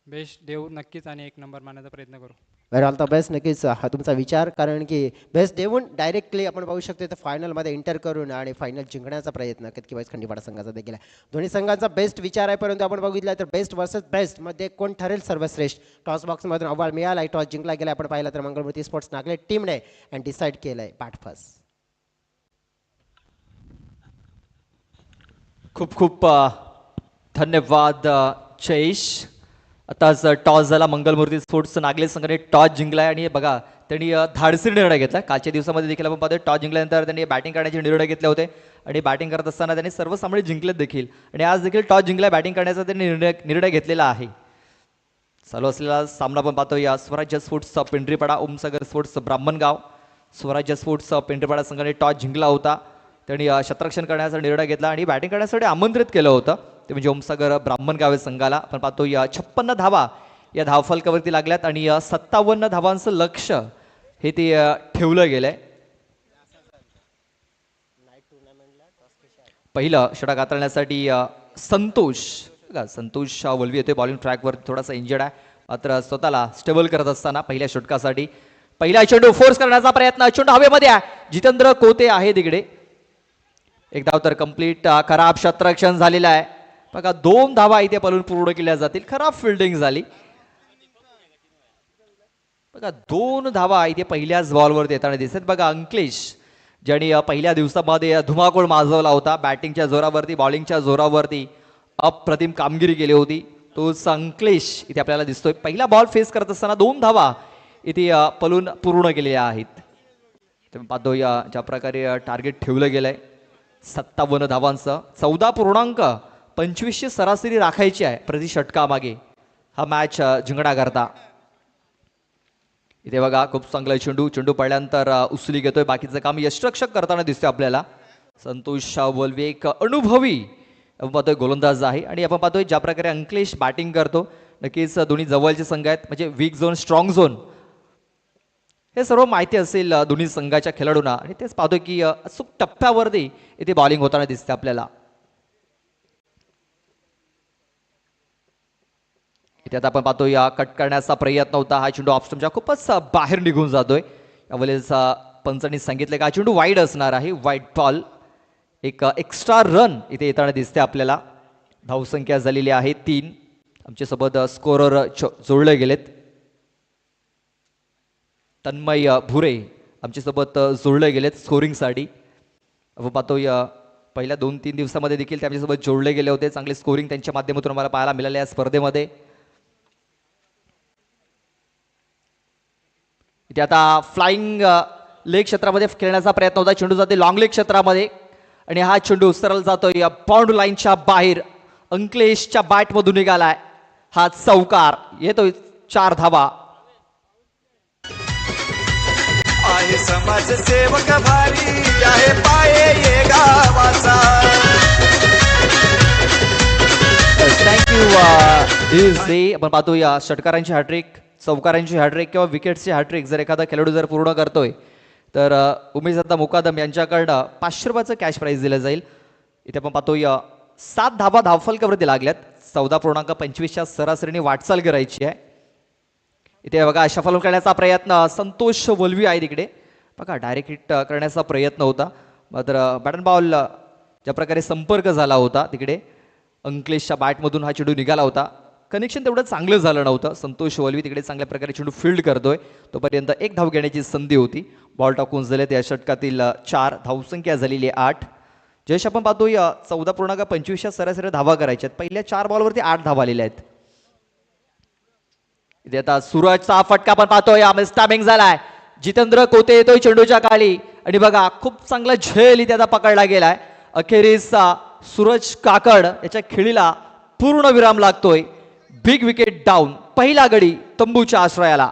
बेस्ट देऊ नक्कीच आणि 1 नंबर मारण्याचा प्रयत्न करू. वेर ऑल द बेस्ट. नक्कीच हा तुमचा विचार, कारण की बेस्ट देऊन डायरेक्टली आपण पाहू शकतो तर फायनलमध्ये एंटर करून आणि फायनल जिंकण्याचा प्रयत्न कितकी खंडीपाडा संघाचा देखील आहे. दोन्ही संघांचा बेस्ट विचार आहे, परंतु आपण बघितलं तर बेस्ट वर्सेस बेस्ट मध्ये कोण ठरेल सर्वश्रेष्ठ? टॉस बॉक्समधून अव्वल मिळाला, टॉस जिंकला गेला. आपण पाहिलं तर मंगलमूर्ती स्पोर्ट्स नागले टीमने अँड डिसाईड केलंय बॅट फर्स्ट. खूप खूप धन्यवाद जयेश. आताच टॉस झाला, मंगलमूर्ती स्पोर्ट्स नागले संघाने टॉस जिंकलाय आणि बघा त्यांनी धाडसी निर्णय घेतला. कालच्या दिवसामध्ये देखील आपण पाहतोय टॉस जिंकल्यानंतर त्यांनी बॅटिंग करण्याचे निर्णय घेतले होते आणि बॅटिंग करत असताना त्यांनी सर्व सामने जिंकलेत देखील आणि आज देखील टॉस जिंकला, बॅटिंग करण्याचा त्यांनी निर्णय घेतलेला आहे. चालू असलेला सामना आपण पाहतोय स्वराज्य स्पोर्ट्स पिंपरीपाडा, ओमसागर स्पोर्ट्स ब्राह्मणगाव. स्वराज्य स्पोर्ट्स पिंपरीपाडा संघाने टॉस जिंकला होता, त्यांनी क्षेत्ररक्षण करण्याचा निर्णय घेतला आणि बॅटिंग करण्यासाठी आमंत्रित केलं होतं, ते म्हणजे ओमसागर ब्राह्मणगाव संघाला. आपण पाहतो 56 धावा या धावफलकावरती लागल्यात आणि 57 धावांचं लक्ष हे ते ठेवलं गेलंय. पहिलं षटक हाताळण्यासाठी संतोष बघा संतोष वल्वी येतोय बॉलिंग ट्रॅकवर, थोडासा इंजर्ड आहे मात्र स्वतःला स्टेबल करत असताना पहिल्या षटकासाठी पहिला चेंडू फोर्स करण्याचा प्रयत्न, चेंडू हवेमध्ये आहे, जितेंद्र कोते आहे तिकडे, एक धाव तर कंप्लीट, खराब क्षेत्ररक्षण झालेला आहे. बघा 2 धावा इथे पळून पूर्ण केल्या जातील, खराब फिल्डिंग झाली. बघा 2 धावा इथे पहिल्याच बॉलवर येताना दिसत. बघा अंकलेश ज्यांनी पहिल्या दिवसामध्ये धुमाकूळ माजवला होता, बॅटिंगच्या जोरावरती बॉलिंगच्या जोरावरती अप्रतिम कामगिरी केली होती, तोच अंकलेश इथे आपल्याला दिसतोय. पहिला बॉल फेस करत असताना 2 धावा इथे पळून पूर्ण केलेल्या आहेत. तुम्ही पाहतो ज्या प्रकारे टार्गेट ठेवलं गेलंय 57 धावांचं, 14.25 सरासरी राखायची आहे प्रति षटकामागे हा मॅच जिंकण्याकरता. इथे बघा खूप चांगला चेंडू पडल्यानंतर उचली घेतोय, बाकीचं काम यष्टरक्षक करताना दिसतोय आपल्याला. संतोष वल्वे एक अनुभवी आपण पाहतोय गोलंदाज आहे आणि आपण पाहतोय ज्या प्रकारे अंकलेश बॅटिंग करतो, नक्कीच दोन्ही जवळचे संघ आहेत, म्हणजे वीक झोन स्ट्रॉंग झोन हे सर्व माहिती असेल दोन्ही संघाच्या खेळाडूंना आणि तेच पाहतोय की अचूक टप्प्यावरती इथे बॉलिंग होताना दिसते आपल्याला. इथे आता आपण पाहतो या कट करण्याचा प्रयत्न होता, हा चेंडू ऑफस्टंपच्या खूपच बाहेर निघून जातोय. यावेळेस पंचांनी सांगितलं का चेंडू वाईड असणार आहे, वाईड बॉल. एक एक्स्ट्रा रन इथे येताना दिसते आपल्याला. धावसंख्या झालेली आहे 3. आमच्या सोबत स्कोरर जोडले गेलेत. तन्मय भुरे आमच्यासोबत जोडले गेलेत स्कोरिंगसाठी. आपण पाहतो या पहिल्या 2-3 दिवसामध्ये देखील ते आमच्यासोबत जोडले गेले होते, चांगले स्कोरिंग त्यांच्या माध्यमातून आम्हाला पाहायला मिळाले या स्पर्धेमध्ये. इथे आता फ्लाइंग लेग क्षेत्रामध्ये खेळण्याचा प्रयत्न होता, चेंडू जाते लॉंग लेग क्षेत्रामध्ये आणि हा चेंडू सरळ जातोय या बाउंड लाईनच्या बाहेर. अंकलेशच्या बॅटमधून निघालाय हा चौकार, येतोय 4 धावा. आहे समाजसेवक भारी आहे पाये ये गावाचा. थँक्यू. आपण पाहतो या षटकारांची हॅट्रिक, चौकारांची हॅट्रिक किंवा विकेटची हॅट्रिक जर एखादा खेळाडू जर पूर्ण करतोय तर उमेश दत्ता मुकादम यांच्याकडनं 500 रुपयाचं कॅश प्राईज दिलं जाईल. इथे आपण पाहतो या 7 धावा धावफलकावरती लागल्यात, 14.25च्या सरासरीने वाटचाल करायची आहे. इथे बघा शफल करण्याचा प्रयत्न, संतोष वल्वी आहे तिकडे. बघा डायरेक्ट हिट करण्याचा प्रयत्न होता मात्र बॅट बॉल ज्या प्रकारे संपर्क झाला होता तिकडे अंकलेशच्या बॅटमधून हा चेंडू निघाला होता. कनेक्शन तेवढं चांगलं झालं नव्हतं. संतोष वल्वी तिकडे चांगल्या प्रकारे चेंडू फील्ड करतोय, तोपर्यंत 1 धाव घेण्याची संधी होती. बॉल टाकून झाले त्या षटकातील 4. धावसंख्या झालेली 8. जयेश आपण पाहतो या 14.25च्या सरासरी धावा करायच्यात, पहिल्या 4 बॉलवरती 8 धावा आलेल्या आहेत. इथे आता सूरजचा फटका पण पाहतोय, मिस्टामिंग झालाय. जितेंद्र कोते येतोय चेंडूच्या खाली आणि बघा खूप चांगला झेल इथे आता पकडला गेलाय. अखेरीस सूरज काकड याच्या खेळीला पूर्ण विराम लागतोय. बिग विकेट डाऊन, पहिला गडी तंबूच्या आश्रयाला.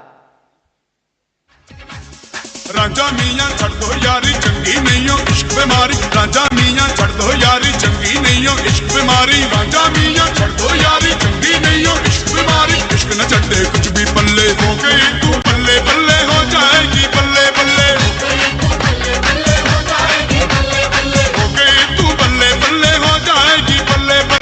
राजा मियां छड़ दो यारी चंगी नहीं हो इश्क बीमारी. राजा मियां छड़ दो यारी चंगी नहीं हो इश्क बीमारी. राजा मियां छड़ दो यारी चंगी नहीं हो इश्क बीमारी. इश्क न छड़े कुछ भी पल्ले, हो गई तू बल्ले बल्ले हो जाएगी बल्ले बल्ले. हो गई तू बल्ले बल्ले हो जाएगी बल्ले बल्ले. हो गई तू बल्ले बल्ले हो जाएगी बल्ले बल्ले.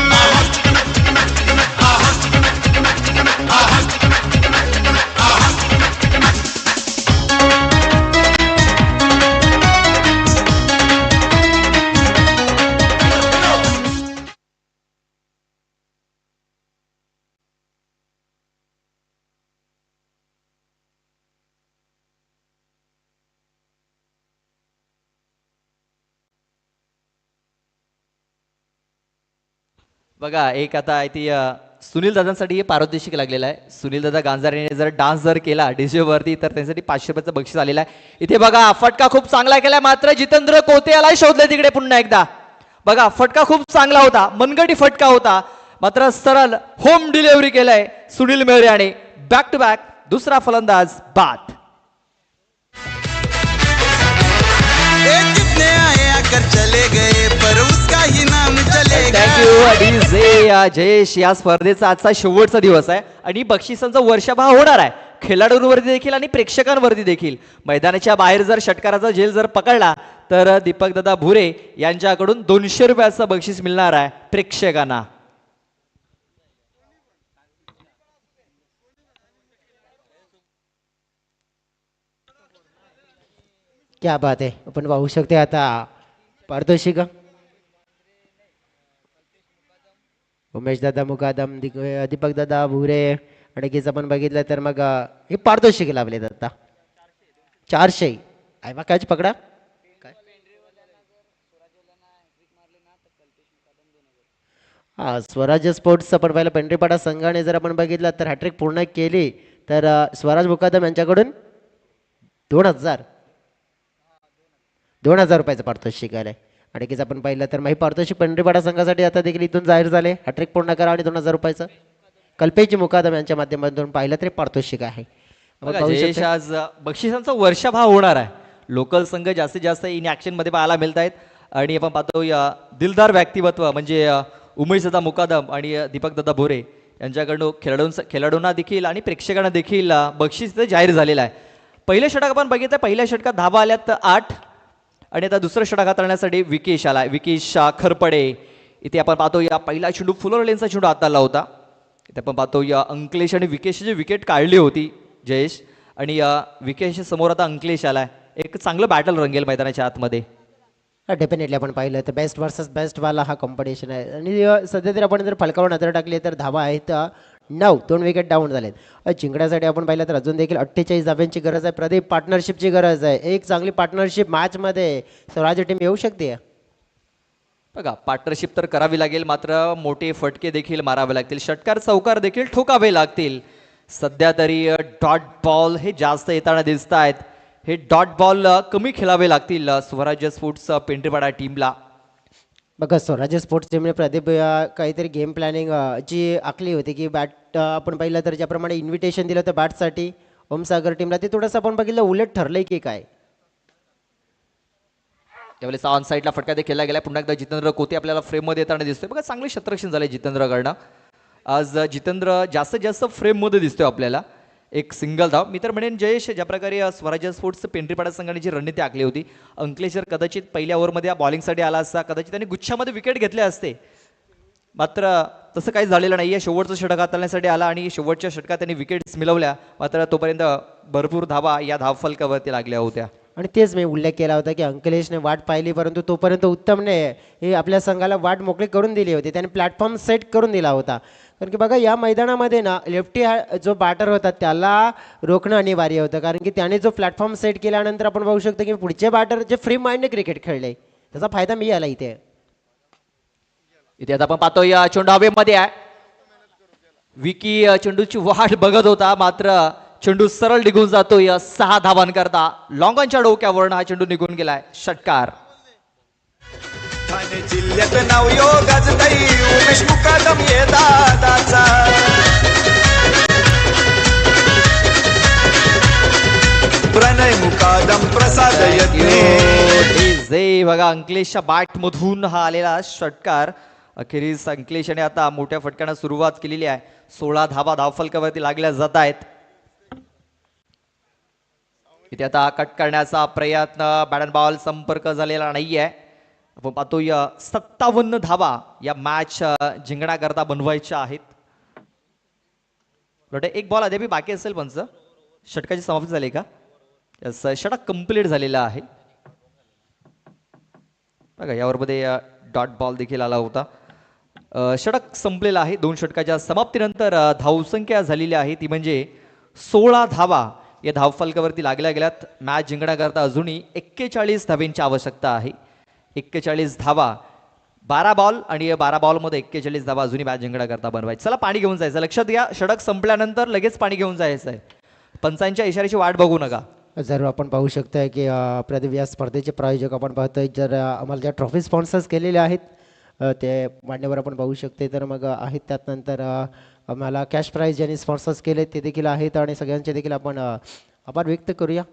बघा एक आता ती सुनील दादांसाठी हे पारितोषिक लागलेलं आहे. सुनील दादा गांजारेने जर डान्स जर केला डीजे वरती तर त्यांच्यासाठी 500 रुपयाचं बक्षीस आलेलं आहे. इथे बघा फटका खूप चांगला केलाय मात्र जितेंद्र कोते याला शोधले तिकडे पुन्हा एकदा. बघा फटका खूप चांगला होता, मनगटी फटका होता मात्र सरळ होम डिलिव्हरी केलंय Sunil Mehre. Back to back दुसरा फलंदाज बाद. कितने आए आकर चले गए पर उसका ही नाम चलेगा. Thank you DJ Jayesh. या स्पर्धेचा आजचा शेवटचा दिवस आहे आणि बक्षिसांचा वर्षाभाव होणार आहे खेळाडूंवरती देखील आणि प्रेक्षकांवरती देखील. मैदानाच्या बाहेर जर षटकाराचा झेल जर पकडला तर दीपक दादा भुरे यांच्याकडून 200 रुपयाचं बक्षीस मिळणार आहे प्रेक्षकांना. क्या बात आहे. आपण पाहू शकते आता पारितोषिक उमेश दादा मुकादम, दीपक दादा भुरे आणि कीच आपण बघितलं तर मग हे पारितोषिक लाभले आता 400. आहे बा काय पकडा. हा स्वराज्य स्पोर्ट्स आपण पाहिलं पेंढरीपाडा संघाने जर आपण बघितलं तर हॅट्रिक पूर्ण केली तर स्वराज मुकादम यांच्याकडून 2000 रुपयाचं पारितोषिक आलंय. आणि कीच आपण पाहिलं तर मग हे पारितोषिक पेंढरीपाडा संघासाठी आता देखील इथून जाहीर झाले. हॅट्रिक पूर्ण करा आणि 2000 रुपयाचं कल्पेश मुकादम यांच्या माध्यमातून पाहिलं तरी पारितोषिक आहे. आपण बघा पाहू जयेश, शकतो. आज बक्षिसांचा वर्षाभाव होणार आहे. लोकल संघ जास्तीत जास्त इन ॲक्शन मध्ये पाहायला मिळत आहेत आणि आपण पाहतो या दिलदार व्यक्तिमत्व म्हणजे उमेश दादा मुकादम आणि दीपक दादा भोरे यांच्याकडून खेळाडूंना देखील आणि प्रेक्षकांना देखील बक्षीस इथं जाहीर झालेलं आहे. पहिलं षटक आपण बघितलं, पहिल्या षटकात धाबा आल्यात 8 आणि आता दुसरं षटक हाताळण्यासाठी विकेश आला. विकेश खरपडे इथे आपण पाहतो या पहिला चेंडू फुलर लेनचा चेंडू हाताळला होता. इथे आपण पाहतो या अंकलेश आणि विकेशची विकेट काढली होती जयेश आणि विकेश समोर आता अंकलेश आलाय. एक चांगलं बॅटल रंगेल मैदानाच्या आतमध्ये. डेफिनेटली आपण पाहिलं तर बेस्ट वर्सेस बेस्ट वाला हा कॉम्पिटिशन आहे. आणि सध्या तरी आपण जर फलकावर नजर टाकली तर धावा आहेत 9, 2 विकेट डाऊन झालेत. जिंकण्यासाठी आपण पाहिलं तर अजून देखील 48 धाब्यांची गरज आहे. प्रदीप पार्टनरशिपची गरज आहे. एक चांगली पार्टनरशिप मॅचमध्ये स्वराज्य टीम येऊ शकते. बघा पार्टनरशिप तर करावी लागेल, मात्र मोठे फटके देखील मारावे लागतील, षटकार चौकार देखील ठोकावे लागतील. सध्या तरी डॉट बॉल हे जास्त येताना दिसत आहेत. हे डॉट बॉल कमी खेळावे लागतील स्वराज्य स्पोर्ट्स पेंढरीपाडा टीमला. बघा स्वराज्य स्पोर्ट्स टीमने प्रदीप काहीतरी गेम प्लॅनिंग जी आखली होती की बॅट आपण पाहिलं तर ज्याप्रमाणे इन्व्हिटेशन दिलं होतं बॅटसाठी ओमसागर टीमला, ते थोडंसं आपण बघितलं उलट ठरलंय की काय. त्यावेळेस ऑन साईडला फटका देखील खेळला गेला. पुन्हा एकदा जितेंद्र कोते आपल्याला फ्रेममध्ये येताना दिसतोय. बघा चांगले क्षेत्ररक्षण झाले जितेंद्रकडनं. आज जितेंद्र जास्तीत जास्त फ्रेममध्ये दिसतोय आपल्याला. एक सिंगल धाव. मी तर म्हणेन जयेश, ज्या प्रकारे स्वराज्य स्पोर्ट्स पेंढरीपाडा संघाने जी रणनीती आखली होती, अंकलेश जर कदाचित पहिल्या ओव्हरमध्ये बॉलिंगसाठी आला असता, कदाचित त्यांनी गुच्छामध्ये विकेट घेतले असते, मात्र तसं काही झालेलं नाही आहे. शेवटचं षटक हाताळण्यासाठी आला आणि शेवटच्या षटकात त्यांनी विकेट्स मिळवल्या, मात्र तोपर्यंत भरपूर धावा या धावफलकावरती लागल्या होत्या. आणि तेच मी उल्लेख केला होता की अंकलेशने वाट पाहिली, परंतु तोपर्यंत उत्तमने हे आपल्या संघाला वाट मोकळी करून दिली होती. त्याने प्लॅटफॉर्म सेट करून दिला होता. कारण की बघा या मैदानामध्ये ना लेफ्टी जो बॅटर होता त्याला रोखणं अनिवार्य होतं, कारण की त्याने जो प्लॅटफॉर्म सेट केल्यानंतर आपण बघू शकतो की पुढचे बॅटर जे फ्री माइंडने क्रिकेट खेळले त्याचा फायदा मी आला इथे. इथे आता आपण पाहतो या चेंडू हवेमध्ये आहे. विकी चेंडूची वाट बघत होता, मात्र चेंडू सरळ निघून जातोय 6 धावांकरता. लॉंगॉनच्या डोक्यावरून हा चेंडू निघून गेलाय. षटकार. ठाणे जिल्ह्यात नाव गाजतई उमेश मुकादम ये दादाचा. प्रणय मुकादम प्रसाद जे बघा अंकलेशच्या बॅट मधून हा आलेला षटकार. अखेरीस अंकलेशाने आता मोठ्या फटक्यानं सुरुवात केलेली आहे. 16 धावा धावफलकावरती लागल्या जात आहेत. इथे आता कट करण्याचा प्रयत्न, बॅट अँड बॉल संपर्क झालेला नाहीये. आपण पाहतो या 57 धावा या मॅच जिंकण्याकरता बनवायच्या आहेत. एक बॉल अद्याप बाकी असेल पंच. षटकाची समाप्ती झाली का? षटक कंप्लीट झालेला आहे. बघा यावरमध्ये डॉट बॉल देखील आला होता. षटक संपलेला आहे. 2 षटकाच्या समाप्तीनंतर धावसंख्या झालेली आहे ती म्हणजे 16 धावा या धावफलकावरती लागल्या गेल्यात. मॅच जिंकण्याकरता अजूनही 41 धावांची आवश्यकता आहे. 41 धावा, 12 बॉल आणि 12 बॉलमध्ये 41 धावा अजूनही मॅच जिंकण्याकरता बनवायची. चला पाणी घेऊन जायचं. लक्षात घ्या, षटक संपल्यानंतर लगेच पाणी घेऊन जायचं आहे. पंचांच्या इशाऱ्याची वाट बघू नका. जर आपण पाहू शकतोय की प्रदीप या स्पर्धेचे प्रायोजक आपण पाहतोय, जर आम्हाला ज्या ट्रॉफी स्पॉन्सर्स केलेले आहेत ते मान्यवर आपण पाहू शकते तर मग आहेत. त्यानंतर आम्हाला कॅश प्राईज ज्यांनी स्पॉन्सर्स केले ते देखील आहेत आणि सगळ्यांचे देखील आपण आभार व्यक्त करूया.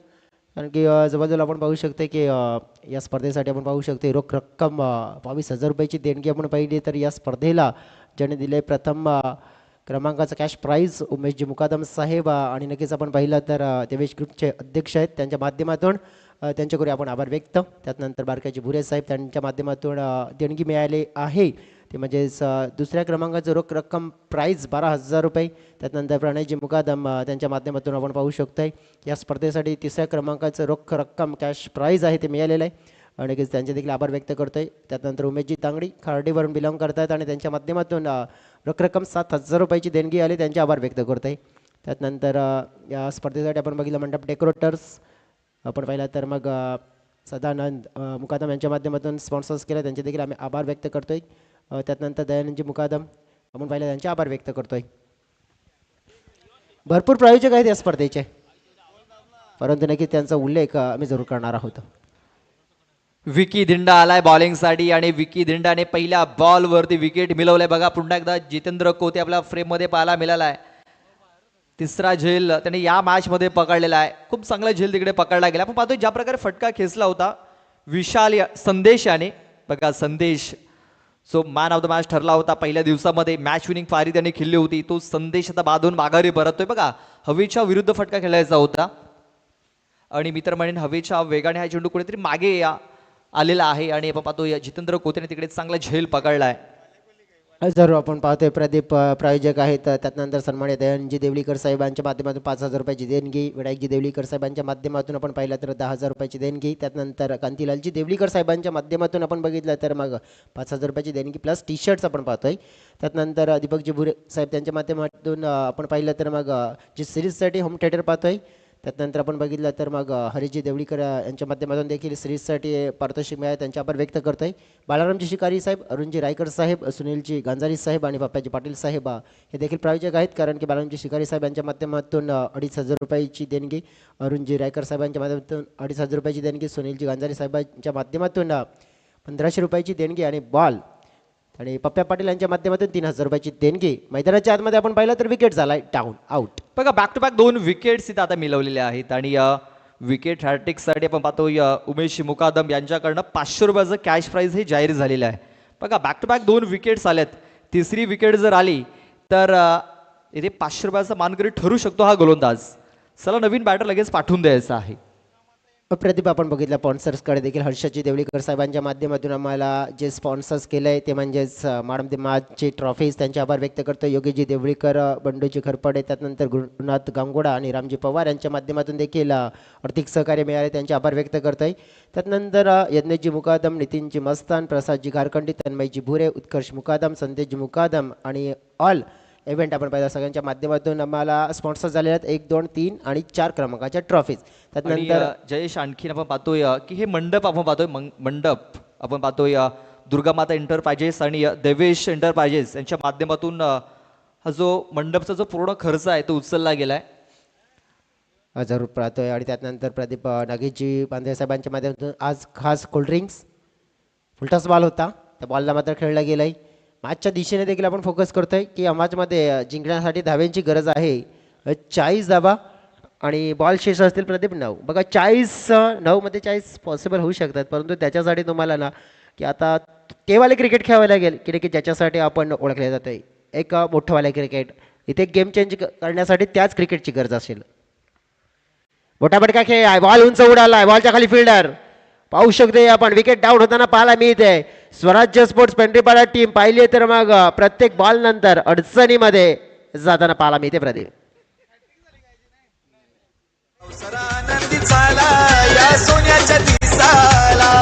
कारण की जवळजवळ आपण पाहू शकतो की या स्पर्धेसाठी आपण पाहू शकतो रोख रक्कम 22,000 रुपयाची देणगी आपण पाहिली तर या स्पर्धेला ज्याने दिले प्रथम क्रमांकाचा कॅश प्राईज उमेशजी मुकादम साहेब आणि नक्कीच आपण पाहिलं तर देवेश ग्रुपचे अध्यक्ष आहेत, त्यांच्या माध्यमातून त्यांच्याकडे आपण आभार व्यक्त. त्यानंतर बारकाजी भुरे साहेब त्यांच्या माध्यमातून देणगी मिळाली आहे. ते म्हणजेच दुसऱ्या क्रमांकाचं रोख रक्कम प्राईज 12,000 रुपये. त्यानंतर प्रणयजी मुकादम त्यांच्या माध्यमातून आपण पाहू शकतोय या स्पर्धेसाठी तिसऱ्या क्रमांकाचं रोख रक्कम कॅश प्राईज आहे ते मिळालेलं आहे आणि त्यांचे देखील आभार व्यक्त करतोय. त्यानंतर उमेशजी तांगडी खार्डीवरून बिलॉंग करतात आणि त्यांच्या माध्यमातून रोख रक्कम 7,000 रुपयाची देणगी आली, त्यांचे आभार व्यक्त करतोय. त्यानंतर या स्पर्धेसाठी आपण बघितलं मंडप डेकोरेटर्स आपण पाहिला तर मग सदानंद मुकादम यांच्या माध्यमातून स्पॉन्सर्स केलं, त्यांचे देखील आम्ही आभार व्यक्त करतोय. त्यानंतर दयानंदजी मुकादम आपण पाहिलं त्यांचे आभार व्यक्त करतोय. भरपूर प्रायोजक आहेत या स्पर्धेचे, परंतु नक्की त्यांचा उल्लेख आम्ही जरूर करणार आहोत. विकी धिंडा आलाय बॉलिंगसाठी आणि विकी धिंडाने पहिल्या बॉलवरती विकेट मिळवलंय. बघा पुन्हा एकदा जितेंद्र कोते आपल्या फ्रेममध्ये पाहायला मिळाला आहे. तिसरा झेल त्याने या मॅचमध्ये पकडलेला आहे. खूप चांगला झेल तिकडे पकडला गेला. आपण पाहतोय ज्या प्रकारे फटका खेचला होता विशाल संदेश याने, बघा संदेश so man of the match ठरला होता पहिल्या दिवसामध्ये. मॅच विनिंग पारी त्याने खेळली होती. तो संदेश आता बांधून माघारी परततोय. बघा हवेच्या विरुद्ध फटका खेळायचा होता आणि मी तर म्हणेन हवेच्या वेगाने हा चेंडू कुठेतरी मागे आलेला आहे आणि आपण पाहतोय जितेंद्र कोतेने तिकडे चांगला झेल पकडलाय. जरूर आपण पाहतोय प्रदीप प्रायोजक आहेत. त्यानंतर सन्मान्य दयानजी देवलीकर साहेबांच्या माध्यमातून 5,000 रुपयाची देणगी, विनायकजी देवलीकर साहेबांच्या माध्यमातून आपण पाहिलं तर 10,000 रुपयाची देणगी. त्यानंतर कांतीलालजी देवलीकर साहेबांच्या माध्यमातून आपण बघितलं तर मग 5,000 रुपयाची देणगी प्लस टी शर्ट्स आपण पाहतोय. त्यानंतर दीपकजी भुरे साहेब त्यांच्या माध्यमातून आपण पाहिलं तर मग जी सिरीजसाठी होम थिएटर पाहतोय. त्यानंतर आपण बघितलं तर मग हरीजी देवळीकर यांच्या माध्यमातून देखील सिरीजसाठी पारितोषिक मिळाले, त्यांचे आभार व्यक्त करतोय. बालारामजी शिकारी साहेब, अरुणजी रायकर साहेब, सुनीलजी गांजारी साहेब आणि बाप्पाजी पाटील साहेब हे देखील प्रायोजक आहेत, कारण की बालारामजी शिकारी साहेब यांच्या माध्यमातून 2,500 रुपयाची देणगी, अरुणजी रायकर साहेबांच्या माध्यमातून 2,500 रुपयाची देणगी, सुनीलजी गांजारी साहेबांच्या माध्यमातून 1,500 रुपयाची देणगी आणि बॉल आणि पप्प्या पाटील यांच्या माध्यमातून 3,000 रुपयाची देणगी. मैदानाच्या आतमध्ये आपण पाहिलं तर विकेट झालाय डाऊन आउट. बघा बॅक टू बॅक 2 विकेट्स इथं आता मिळवलेल्या आहेत आणि विकेट हॅट्रिकसाठी आपण पाहतो उमेश मुकादम यांच्याकडनं 500 रुपयाचं कॅश प्राईज हे जाहीर झालेलं आहे. बघा बॅक टू बॅक 2 विकेट्स आल्यात. तिसरी विकेट जर आली तर इथे 500 रुपयाचा मानकरी ठरू शकतो हा गोलंदाज. चला नवीन बॅटर लगेच पाठवून द्यायचा आहे. प्रदीप आपण बघितलं स्पॉन्सर्सकडे देखील हर्षदजी देवळीकर साहेबांच्या माध्यमातून आम्हाला जे स्पॉन्सर्स केलं आहे ते म्हणजेच मॅडम दी मॅचचे ट्रॉफीज, त्यांचे आभार व्यक्त करतो. योगीजी देवळीकर, बंडूजी खरपडे, त्यानंतर गुरुनाथ गांगोडा आणि रामजी पवार यांच्या माध्यमातून देखील आर्थिक सहकार्य मिळाले, त्यांचे आभार व्यक्त करतोय. त्यानंतर यज्ञजी मुकादम, नितीनजी मस्तान, प्रसादजी घारखंडी, तन्मयजी भुरे, उत्कर्ष मुकादम, संदेशजी मुकादम आणि ऑल इव्हेंट आपण पाहिलं सगळ्यांच्या माध्यमातून आम्हाला स्पॉन्सर झालेले आहेत 1, 2, 3 आणि 4 क्रमांकाच्या ट्रॉफीज. त्यानंतर जयेश आणखीन आपण पाहतोय की हे मंडप आपण पाहतोय मंडप आपण पाहतोय दुर्गामाता एंटरप्राइजेस आणि देवेश एंटरप्राइजेस यांच्या माध्यमातून हा जो मंडपचा जो पूर्ण खर्च आहे तो उचलला गेलाय. जरूर पाहतोय. आणि त्यानंतर प्रदीप नागेशजी बांधे साहेबांच्या माध्यमातून आज खास कोल्ड्रिंक्स फुलटॉस बॉल होता, त्या बॉलला मात्र खेळला गेलाय. मॅचच्या दिशेने देखील आपण फोकस करतोय की या मॅचमध्ये जिंकण्यासाठी धाव्यांची गरज आहे. 40 धावा आणि बॉल शेष असतील प्रदीप 9. बघा 40 मध्ये 40 पॉसिबल होऊ शकतात, परंतु त्याच्यासाठी तुम्हाला ना की आता तेवाले क्रिकेट खेळावं लागेल की ज्याच्यासाठी आपण ओळखले जातोय एक मोठंवाले क्रिकेट. इथे गेम चेंज करण्यासाठी त्याच क्रिकेटची गरज असेल. मोठा बडका खेळ आहे, बॉल उंच उडाला, बॉलच्या खाली फिल्डर पाहू शकते आपण. विकेट डाऊन होताना पाहायला मिळते. स्वराज्य स्पोर्ट्स पेंढरीपाडा टीम पाहिली तर मग प्रत्येक बॉल नंतर अडचणीमध्ये जाताना पाहायला मिळते प्रदीप. आनंदी चाला या सोन्याच्या दिसाला.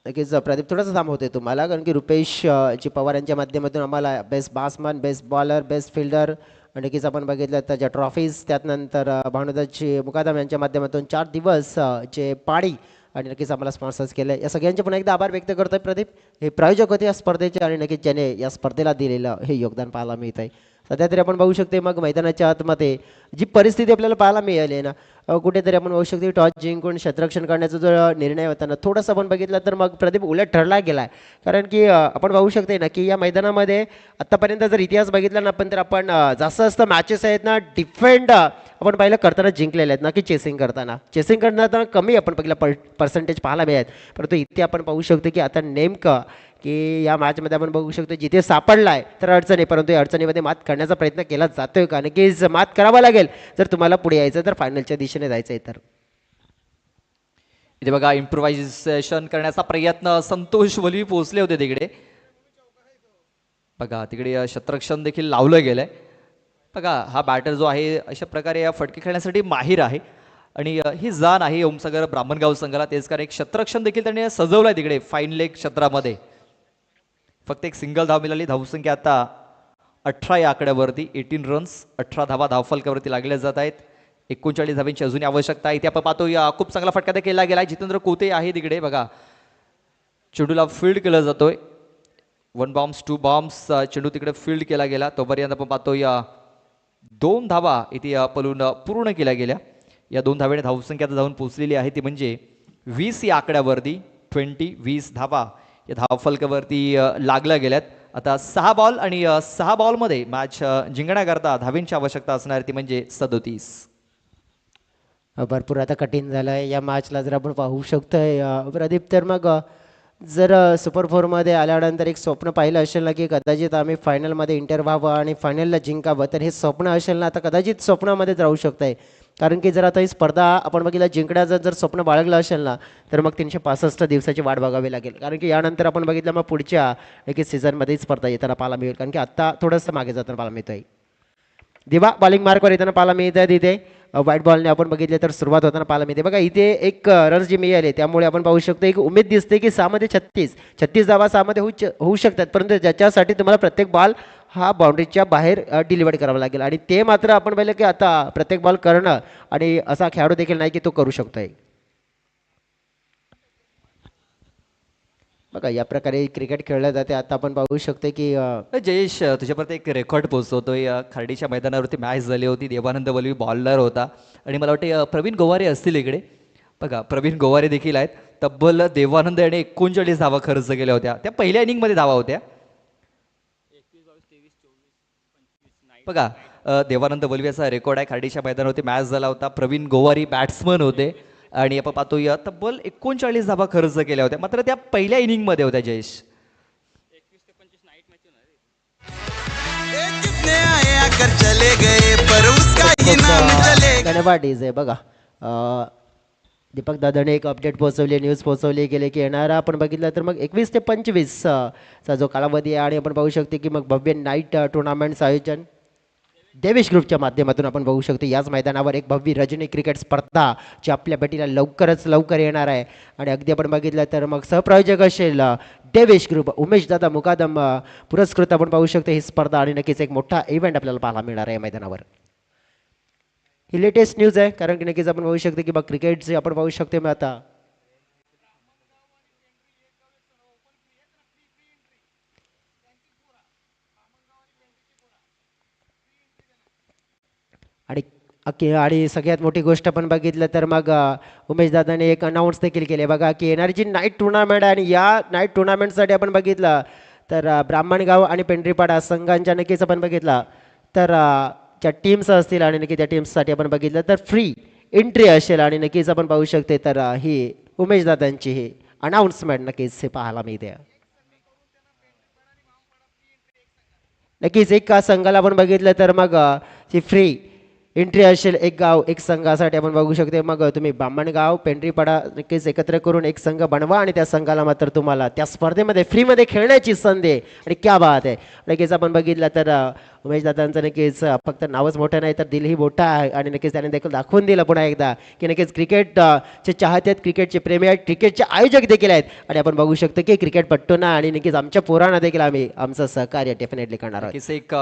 नक्कीच प्रदीप थोडासा थांबवतोय तुम्हाला, कारण की रुपेश जी पवार यांच्या माध्यमातून आम्हाला best batsman, best bowler, best fielder नक्कीच आपण बघितलं त्याच्या ट्रॉफीज. त्यानंतर भानुदासजी मुकादम यांच्या माध्यमातून 4 दिवस जे पाडी आणि नक्कीच आम्हाला स्पॉन्सर्स केले, या सगळ्यांचे पुन्हा एकदा आभार व्यक्त करतोय प्रदीप. हे प्रायोजक होते या स्पर्धेचे आणि नक्कीच ज्याने या स्पर्धेला दिलेलं हे योगदान पाहायला मिळत आहे. सध्या तरी आपण बघू शकते मग मैदानाच्या आतमध्ये जी परिस्थिती आपल्याला पाहायला मिळाली ना, कुठेतरी आपण बघू शकतो टॉस जिंकून क्षेत्ररक्षण करण्याचा जो निर्णय होता ना, थोडंसं आपण बघितलं तर मग प्रदीप उलट ठरला गेला आहे. कारण की आपण बघू शकते ना की या मैदानामध्ये आत्तापर्यंत जर इतिहास बघितला ना आपण तर आपण जास्त मॅचेस आहेत ना डिफेंड आपण पाहिलं करताना जिंकलेले आहेत ना की चेसिंग करताना कमी आपण बघितलं पर्सेंटेज पाहायला मिळत. परंतु इथे आपण पाहू शकतो की आता नेमकं की या मॅचमध्ये आपण बघू शकतो जिथे सापडला आहे तर अडचणी, परंतु या अडचणीमध्ये मात करण्याचा प्रयत्न केला जातोय का, नक्कीच मात करावा लागेल जर तुम्हाला पुढे यायचं तर फायनलच्या दिशेने जायचं आहे तर. इथे बघा इम्प्रोव्हायझेशन करण्याचा प्रयत्न, संतोष वलवी पोहोचले होते तिकडे. बघा तिकडे शतरक्षण देखील लावलं गेलंय. बघा हा बॅटर जो आहे अशा प्रकारे या फटके खेळण्यासाठी माहीर आहे आणि ही जाण आहे ओमसागर ब्राह्मणगाव संघाला. तेच कारण एक शतरक्षण देखील त्यांनी सजवलंय तिकडे फाईन लेग क्षेत्रामध्ये. फक्त एक सिंगल धाव मिळाली. धावसंख्या आता 18 या आकड्यावरती. 18 रन्स, 18 धावा धावफलकावरती लागल्या जात आहेत. 39 धावांची अजूनही आवश्यकता आहे. इथे आपण पाहतो खूप चांगला फटका ते केला गेला. जितेंद्र कोते आहे तिकडे. बघा चेंडूला फील्ड केला जातोय. 1 बॉम्ब्स 2 बॉम्ब्स चेंडू तिकडे फील्ड केला गेला. तोपर्यंत आपण पाहतो 2 धावा इथे पलून पूर्ण केल्या गेल्या. या 2 धावेने धावसंख्या जाऊन पोहोचलेली आहे ती म्हणजे 20 या आकड्यावरती. 20 धावा या धावफलकावरती लागल्या गेल्यात. आता 6 बॉल आणि 6 बॉलमध्ये मॅच जिंकण्याकरता धावेंची आवश्यकता असणार ती म्हणजे 37. भरपूर आता कठीण झालं आहे या मॅचला जर आपण पाहू शकतोय प्रदीप. तर मग जर सुपर फोरमध्ये आल्यानंतर एक स्वप्न पाहिलं असेल ना की कदाचित आम्ही फायनलमध्ये इंटर व्हावं आणि फायनलला जिंकावं, तर हे स्वप्न असेल ना आता कदाचित स्वप्नामध्येच राहू शकतं आहे. कारण की जर आता ही स्पर्धा आपण बघितलं जिंकण्याचं जर स्वप्न बाळगलं असेल ना तर मग 365 दिवसाची वाट बघावी लागेल. कारण की यानंतर आपण बघितलं मग पुढच्या एक सीझनमध्ये स्पर्धा येताना पाहायला मिळेल. कारण की आत्ता थोडंसं मागे जाताना पाहायला मिळतोय. दिवा बॉलिंग मार्कवर येताना पाहायला मिळत आहे. तिथे व्हाईट बॉलने आपण बघितले तर सुरुवात होताना पाहायला मिळते. बघा इथे एक रन्स जी मिळाले त्यामुळे आपण पाहू शकतो एक उमेद दिसते की 6 मध्ये 36 धावा 6 मध्ये होऊ शकतात. परंतु ज्याच्यासाठी तुम्हाला प्रत्येक बॉल हा बाउंड्रीच्या बाहेर डिलिव्हर करावा लागेल आणि ते मात्र आपण पाहिलं की आता प्रत्येक बॉल करणं आणि असा खेळाडू देखील नाही की तो करू शकतोय. बघा या प्रकारे क्रिकेट खेळलं जाते. आता आपण पाहू शकतो की जयेश तुझ्यापर्यंत एक रेकॉर्ड पोहोचवतोय. खाडीच्या मैदानावरती मॅच झाली होती. देवानंद वलवी बॉलर होता आणि मला वाटतं प्रवीण गोवारे असतील इकडे. बघा प्रवीण गोवारे देखील आहेत. तब्बल देवानंद याने 39 धावा खर्च केल्या होत्या. त्या पहिल्या इनिंगमध्ये धावा होत्या. बघा देवानंद वलवीचा रेकॉर्ड आहे. खाडीच्या मैदानावरती मॅच झाला होता. प्रवीण गोवारी बॅट्समन होते आणि आपण पाहतोय तब्बल 39 धावा खर्च केल्या होत्या. मात्र त्या पहिल्या इनिंगमध्ये होत्या जयेश. धन्यवाद डीजे. बघा दीपक दादाने एक अपडेट पोहोचवली, न्यूज पोहोचवली गेले की येणारा आपण बघितलं तर मग 21 ते 25 चा जो कालावधी आहे आणि आपण पाहू शकतो की मग भव्य नाईट टुर्नामेंटचं आयोजन देवेश ग्रुपच्या माध्यमातून आपण बघू शकतो. याच मैदानावर एक भव्य रजनी क्रिकेट स्पर्धा जी आपल्या भेटीला लवकर येणार आहे आणि अगदी आपण बघितलं तर मग सहप्रायोजक असेल देवेश ग्रुप. उमेश दादा मुकादम पुरस्कृत आपण पाहू शकतो ही स्पर्धा आणि नक्कीच एक मोठा इव्हेंट आपल्याला पाहायला मिळणार आहे मैदानावर. ही लेटेस्ट न्यूज आहे कारण की नक्कीच आपण पाहू शकतो की बघ क्रिकेटचे आपण पाहू शकतो मग आता आणि सगळ्यात मोठी गोष्ट आपण बघितलं तर मग उमेश दादाने एक अनाऊन्स देखील केले. बघा की येणारी जी नाईट टुर्नामेंट आहे आणि या नाईट टुर्नामेंटसाठी आपण बघितलं तर ब्राह्मणगाव आणि पेंढरीपाडा संघांच्या नक्कीच आपण बघितलं तर ज्या टीम्स असतील आणि नक्की त्या टीम्ससाठी आपण बघितलं तर फ्री एंट्री असेल आणि नक्कीच आपण पाहू शकते तर ही उमेश दादांची ही अनाऊन्समेंट नक्कीच हे पाहायला मिळते. नक्कीच एक संघाला आपण बघितलं तर मग ही फ्री एंट्री असेल एक गाव एक संघासाठी आपण बघू शकतो. मग तुम्ही ब्राह्मणगाव पेंढरीपाडा नक्कीच एकत्र करून एक संघ बनवा आणि त्या संघाला मात्र तुम्हाला त्या स्पर्धेमध्ये फ्रीमध्ये खेळण्याची संधी आहे आणि क्या बात आहे. नक्कीच आपण बघितलं तर उमेश दादांचं नक्कीच फक्त नावच मोठं नाही तर दिलही मोठं आहे आणि नक्कीच त्याने देखील दाखवून दिलं पुन्हा एकदा की नक्कीच क्रिकेटचे चाहते आहेत, क्रिकेटचे प्रेमी आहेत, क्रिकेटचे आयोजक देखील आहेत आणि आपण बघू शकतो की क्रिकेटपट्टूंना आणि नक्कीच आमच्या पोरांना देखील आम्ही आमचं सहकार्य डेफिनेटली करणार आहोत. एक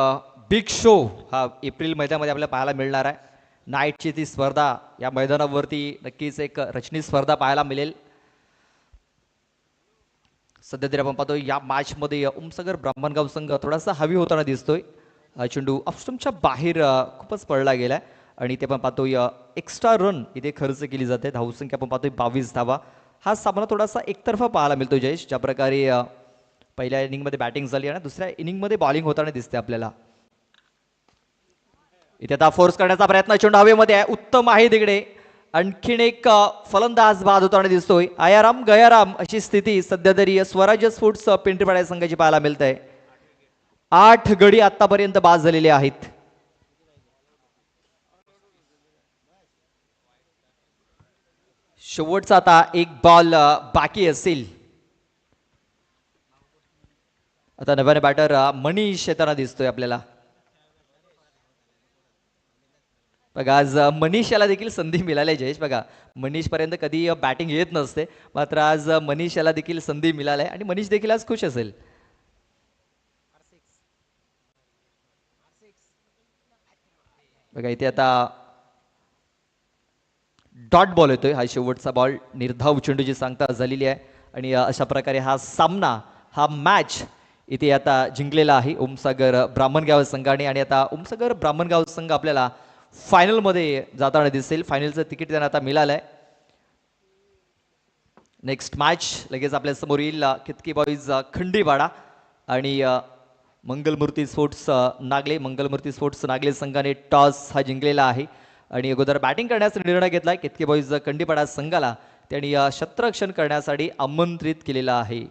बिग शो हा एप्रिल महिन्यामध्ये आपल्याला पाहायला मिळणार आहे. नाईटची ती स्पर्धा या मैदानावरती नक्कीच एक रचनी स्पर्धा पाहायला मिळेल. सध्या तरी आपण पाहतोय या मॅचमध्ये उमसगर ब्राह्मणगाव संघ थोडासा हवी होताना दिसतोय. चेंडू ऑफस्टंपच्या बाहेर खूपच पडला गेलाय आणि ते आपण पाहतोय एक्स्ट्रा रन इथे खर्च केली जाते. धावसंख्या आपण पाहतोय 22 धावा. हा सामना थोडासा एकतर्फा पाहायला मिळतो जयेश. ज्या प्रकारे पहिल्या इनिंगमध्ये बॅटिंग झाली आणि दुसऱ्या इनिंगमध्ये बॉलिंग होताना दिसते आपल्याला. इथे आता फोर्स करण्याचा प्रयत्न चेंडू हवेमध्ये आहे. उत्तम आहे तिकडे. आणखीन एक फलंदाज बाद होताना दिसतोय. आयाराम गयाराम अशी स्थिती सध्या तरी स्वराज्य स्पोर्ट्स पेंढरीपाडा संघाची पाहायला मिळत आहे. 8 गडी आतापर्यंत बाद झालेले आहेत. शेवटचा आता एक बॉल बाकी असेल. आता नव्याने बॅटर मनीष येताना दिसतोय आपल्याला. बघा आज मनीष याला देखील संधी मिळाली आहे जयेश. बघा मनीष पर्यंत कधी बॅटिंग येत नसते, मात्र आज मनीष याला देखील संधी मिळाली आहे आणि मनीष देखील आज खुश असेल. बघा इथे आता डॉट बॉल येतोय. हा शेवटचा बॉल निर्धाव चेंडूची सांगता झालेली आहे आणि अशा प्रकारे हा सामना, हा मॅच इथे आता जिंकलेला आहे ओमसागर ब्राह्मणगाव संघाने. आणि आता ओमसागर ब्राह्मणगाव संघ आपल्याला फायनलमध्ये जाताना दिसेल. फायनलचं तिकीट त्यांना आता मिळालंय. नेक्स्ट मॅच लगेच आपल्या समोर येईल. कितकी बॉईज खंडीवाडा आणि मंगलमूर्ती स्पोर्ट्स नागले. मंगलमूर्ती स्पोर्ट्स नागले संघाने टॉस हा जिंकलेला आहे आणि अगोदर बॅटिंग करण्याचा निर्णय घेतलाय. कितकी बॉईज खंडीवाडा संघाला त्यांनी क्षेत्ररक्षण करण्यासाठी आमंत्रित केलेला आहे.